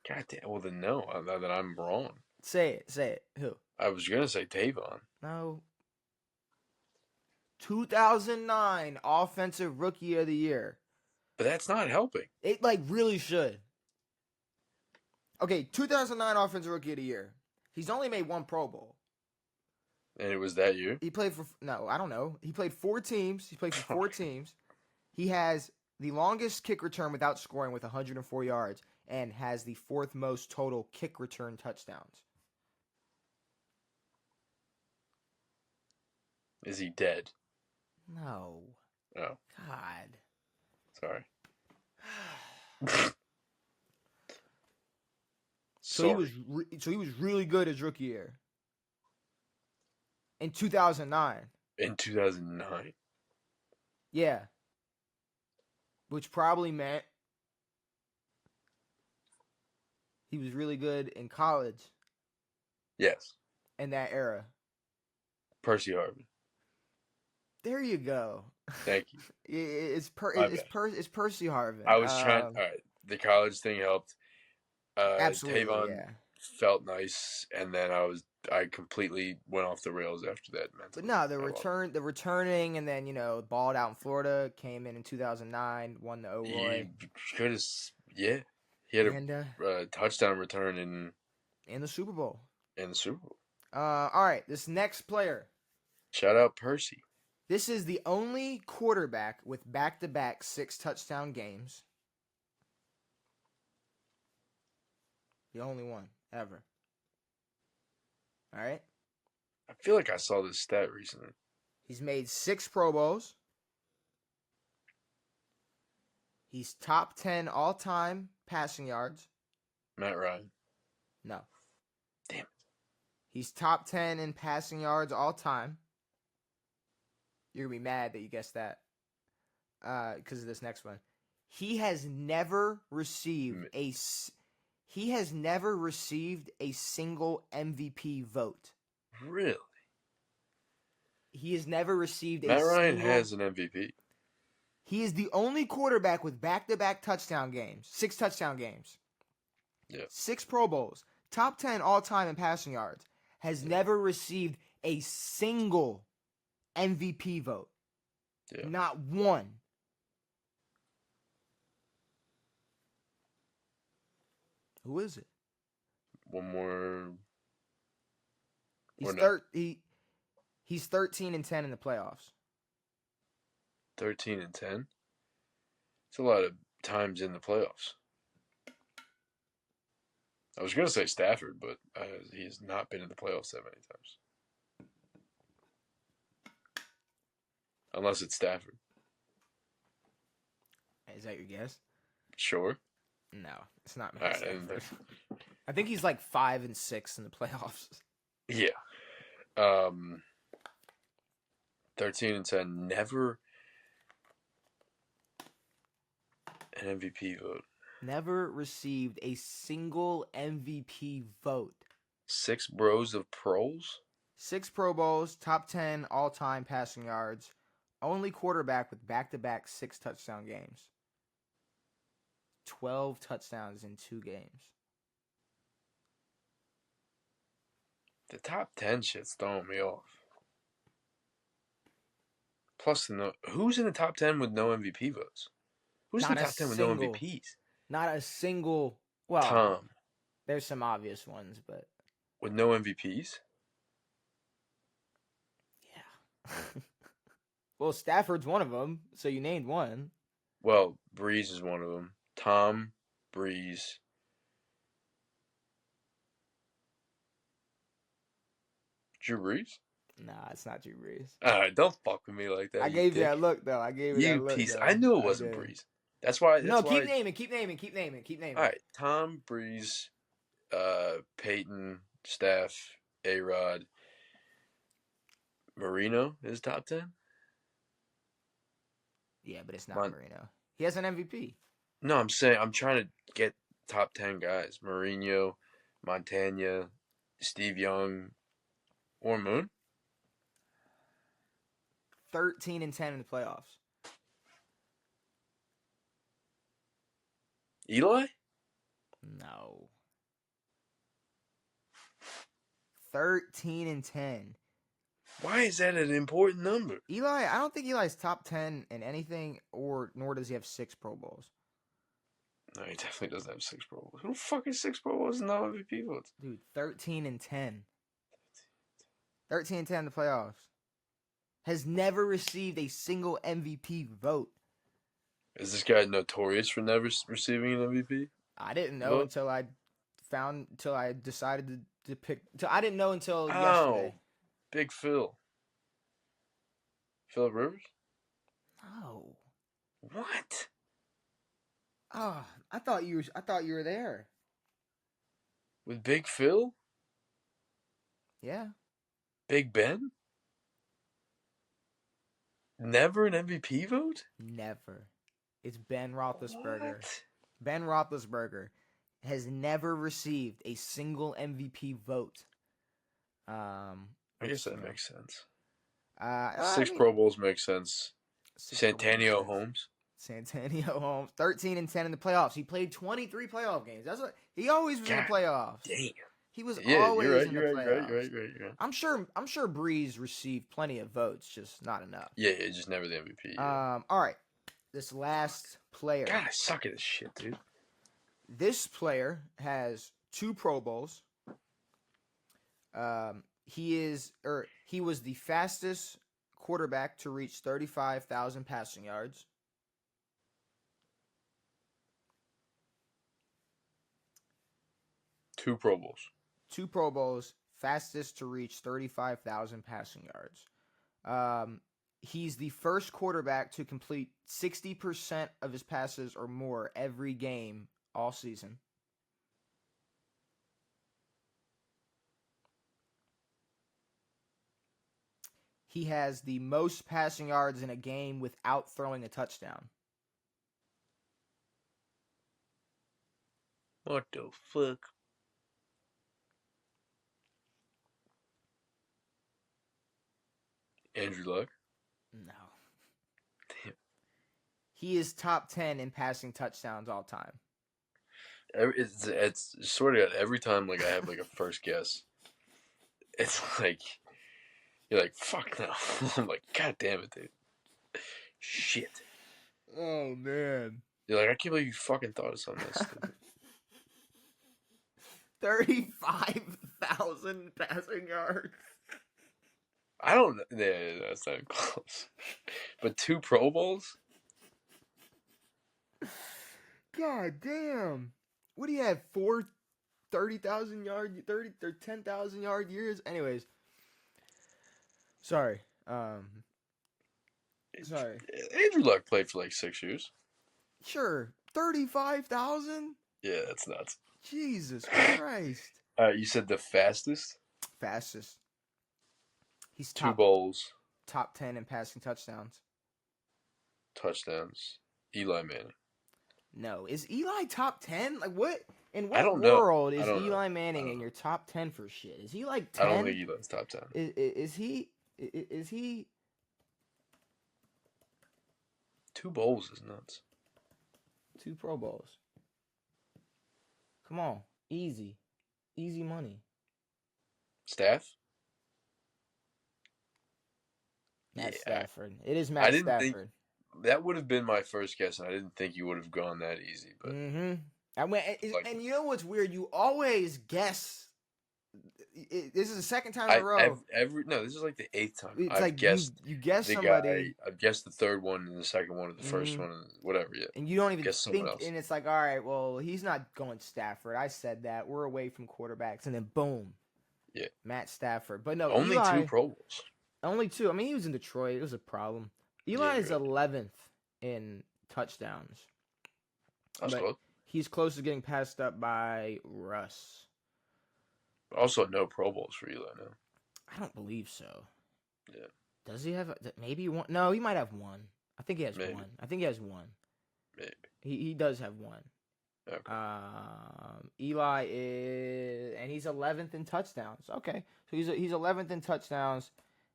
God damn. Well, then no. Then I'm wrong. Say it. Who? I was gonna say Tavon. No. 2009 Offensive Rookie of the Year. But that's not helping. It really should. Okay, 2009 Offensive Rookie of the Year. He's only made 1 Pro Bowl. And it was that year? He played for I don't know. He played 4 teams. He has the longest kick return without scoring with 104 yards and has the 4th most total kick return touchdowns. Is he dead? No. Oh. God. Sorry. So he was really good his rookie year. In 2009. In 2009. Yeah. Which probably meant he was really good in college. Yes. In that era. Percy Harvin. There you go. Thank you. It's Percy Harvin. I was trying. All right, the college thing helped. Absolutely, Tavon yeah. felt nice, and then I completely went off the rails after that. But no, the returning, and then balled out in Florida, came in 2009, won the O'Roy. He could have, yeah. He had a touchdown return in the Super Bowl. All right, this next player. Shout out Percy. This is the only quarterback with back-to-back 6 touchdown games. The only one ever. All right? I feel like I saw this stat recently. He's made 6 Pro Bowls. He's top 10 all-time passing yards. Matt Ryan. No. Damn it. He's top 10 in passing yards all time. You're going to be mad that you guessed that because of this next one. He has never received a single MVP vote. Really? He has never received Matt Ryan has an MVP. He is the only quarterback with back-to-back touchdown games. 6 touchdown games. Yeah. 6 Pro Bowls. Top 10 all-time in passing yards. Has never received a single MVP vote. Yeah. Not one. Who is it? One more. He's 13 and 10 in the playoffs. 13 and 10? It's a lot of times in the playoffs. I was going to say Stafford, but he has not been in the playoffs that many times. Unless it's Stafford. Is that your guess? Sure. No, it's not All right, Stafford. I think he's like 5 and 6 in the playoffs. Yeah. 13 and 10. Never an MVP vote. Never received a single MVP vote. 6 bros of pros? 6 Pro Bowls, top 10 all-time passing yards. Only quarterback with back-to-back 6 touchdown games. 12 touchdowns in 2 games. The top 10 shit's throwing me off. Plus, who's in the top 10 with no MVP votes? Who's in the top 10 with no MVPs? Not a single. Well, Tom. There's some obvious ones, but. With no MVPs? Yeah. Well, Stafford's one of them, so you named one. Well, Breeze is one of them. Tom, Breeze. Drew Brees? Nah, it's not Drew Brees. All right, don't fuck with me like that. I gave you that look, though. I knew it wasn't Breeze. That's why. Keep naming. All right, Tom, Breeze, Peyton, Staff, A-Rod, Marino is top 10? Yeah, but it's not Marino. He has an MVP. No, I'm saying I'm trying to get top 10 guys. Mourinho, Montana, Steve Young, or Moon. 13 and 10 in the playoffs. Eli? No. 13 and 10. Why is that an important number? Eli, I don't think Eli's top 10 in anything, nor does he have 6 Pro Bowls. No, he definitely doesn't have 6 Pro Bowls. Who the fuck is 6 Pro Bowls and no MVP votes? Dude, 13 and 10. 13 and 10 in the playoffs. Has never received a single MVP vote. Is this guy notorious for never receiving an MVP? I didn't know until I decided to pick. I didn't know until yesterday. Big Phil. Phillip Rivers? No. What? Oh, I thought you were there. With Big Phil? Yeah. Big Ben? Never an MVP vote? Never. It's Ben Roethlisberger. What? Ben Roethlisberger has never received a single MVP vote. I guess that makes sense. 6 I mean, Pro Bowls makes sense. Santonio Holmes. 13 and 10 in the playoffs. He played 23 playoff games. That's what he always was in the playoffs. Damn. He was always in the playoffs. You're right. I'm sure Breeze received plenty of votes, just not enough. Yeah, just never the MVP. Yeah. All right. This last player. God, I suck at this shit, dude. This player has 2 Pro Bowls. He was the fastest quarterback to reach 35,000 passing yards. 2 Pro Bowls. 2 Pro Bowls, fastest to reach 35,000 passing yards. He's the first quarterback to complete 60% of his passes or more every game all season. He has the most passing yards in a game without throwing a touchdown. What the fuck? Andrew Luck? No. Damn. He is top 10 in passing touchdowns all time. It's sort of every time like I have like a first guess, it's like you're like fuck no. I'm like god damn it, dude. Shit. Oh man. You're like I can't believe you fucking thought of something that stupid. 35,000 passing yards. I don't know. Yeah, that's not close. But 2 Pro Bowls? God damn. What do you have? 4 30,000 yard, 30 or 10,000 yard years? Anyways. Sorry. Sorry. Andrew Luck played for like 6 years. Sure. 35,000? Yeah, that's nuts. Jesus Christ. You said the fastest? Fastest. He's 2 bowls. Top 10 in passing touchdowns. Touchdowns. Eli Manning. No. Is Eli top 10? Like what? In I what don't know. world is I don't Eli know. Manning I in don't your top 10 for shit? Is he like 10? I don't think Eli's top 10. Is he? Is he? 2 bowls is nuts. 2 Pro Bowls. Come on. Easy. Easy money. Staff? Matt Yeah. Stafford. It is Matt Stafford. Think that would have been my first guess, and I didn't think you would have gone that easy. But I went, and you know what's weird? You always guess. This is the second time in a row. No, this is like the 8th time. It's I've like guessed you guess the somebody. guy. I've guessed the third one and the second one and the first one and whatever. Yeah. And you don't even Guess think, someone else. and it's like, all right, well, he's not going Stafford. I said that. We're away from quarterbacks, and then boom. Yeah. Matt Stafford. But no, only Eli, 2 Pro Bowls. Only 2. I mean, he was in Detroit. It was a problem. Eli is right. 11th in touchdowns. That's close. He's close to getting passed up by Russ. Also, no Pro Bowls for Eli now. I don't believe so. Yeah. Does he have maybe one? No, he might have one. I think he has Maybe. one. I think he has one. Maybe. He does have one. Okay. Eli is, and he's 11th in touchdowns. Okay, so he's 11th in touchdowns,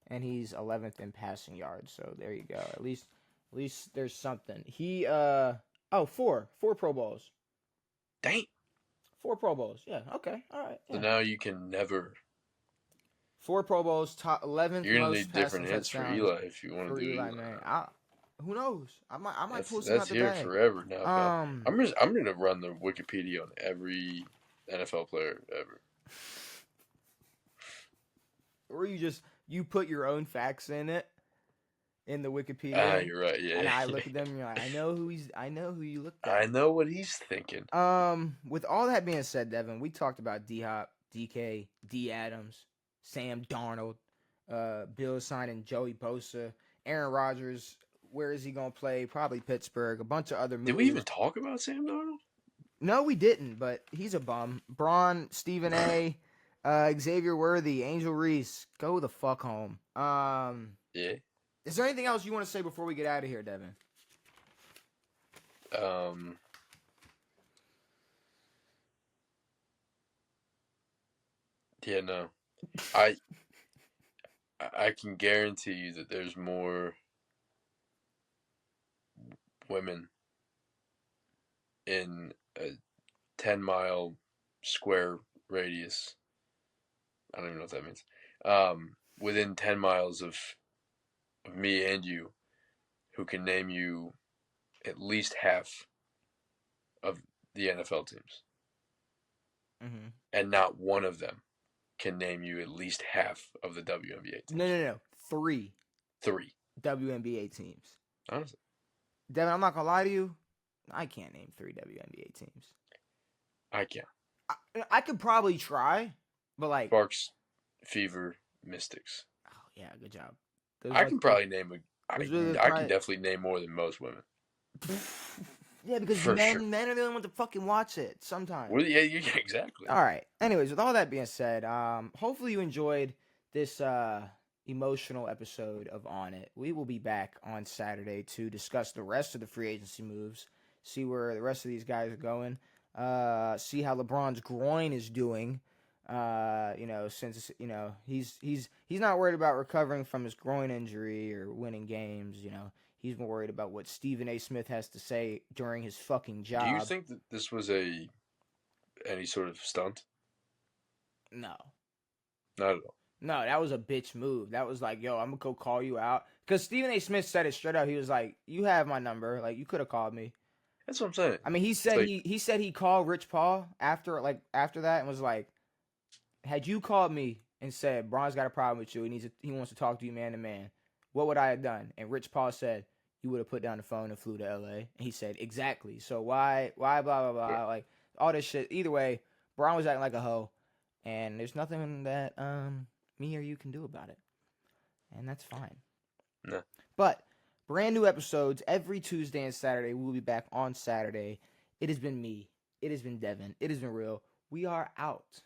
and he's 11th in passing yards. So there you go. At least there's something. He 4 Pro Bowls. Dang. 4 Pro Bowls. Yeah. Okay. All right. Yeah. So now you can never. 4 Pro Bowls. Top 11th. You're gonna most need different hits for touchdowns Eli if you want to do Eli, man. Who knows? I might pull some out That's the here bag. forever now. I'm gonna run the Wikipedia on every NFL player ever. Or you put your own facts in it in the Wikipedia. You're right. Yeah. And I look at them and you're like, I know who you looked at. I know what he's thinking. With all that being said, Devin, we talked about D-Hop, DK, D Adams, Sam Darnold, Bill signing Joey Bosa, Aaron Rodgers. Where is he gonna play? Probably Pittsburgh. A bunch of other moves. Did we even talk about Sam Darnold? No, we didn't, but he's a bum. Braun, Stephen A, Xavier Worthy, Angel Reese, go the fuck home. Yeah. Is there anything else you want to say before we get out of here, Devin? Yeah, no. I can guarantee you that there's more women in a 10-mile square radius. I don't even know what that means. Within 10 miles of me and you, who can name you at least half of the NFL teams. Mm-hmm. And not one of them can name you at least half of the WNBA teams. No. 3 WNBA teams. Honestly. Devin, I'm not going to lie to you. I can't name 3 WNBA teams. I can. I could probably try, but like, Sparks, Fever, Mystics. oh yeah, good job. Those I are like can probably name those are the I can probably. definitely name more than most women. Yeah, because For sure. men are the only ones to fucking watch it sometimes. Well, yeah, exactly. All right. Anyways, with all that being said, hopefully you enjoyed this emotional episode of On It. We will be back on Saturday to discuss the rest of the free agency moves, see where the rest of these guys are going, see how LeBron's groin is doing. Since he's not worried about recovering from his groin injury or winning games. He's more worried about what Stephen A. Smith has to say during his fucking Do you job. think that this was any sort of stunt? No. Not at all. No, that was a bitch move. That was like, yo, I'm gonna go call you out. Because Stephen A. Smith said it straight up. He was like, you have my number. Like, you could have called me. That's what I'm saying. I mean, he said he said he called Rich Paul after that and was like, had you called me and said Bron's got a problem with you, he wants to talk to you man to man, what would I have done? And Rich Paul said, you would have put down the phone and flew to LA. And he said, exactly. So why blah blah blah, Yeah. like all this shit. Either way, Bron was acting like a hoe, and there's nothing that me or you can do about it. And that's fine. No. But brand new episodes every Tuesday and Saturday. We'll be back on Saturday. It has been me. It has been Devin. It has been real. We are out.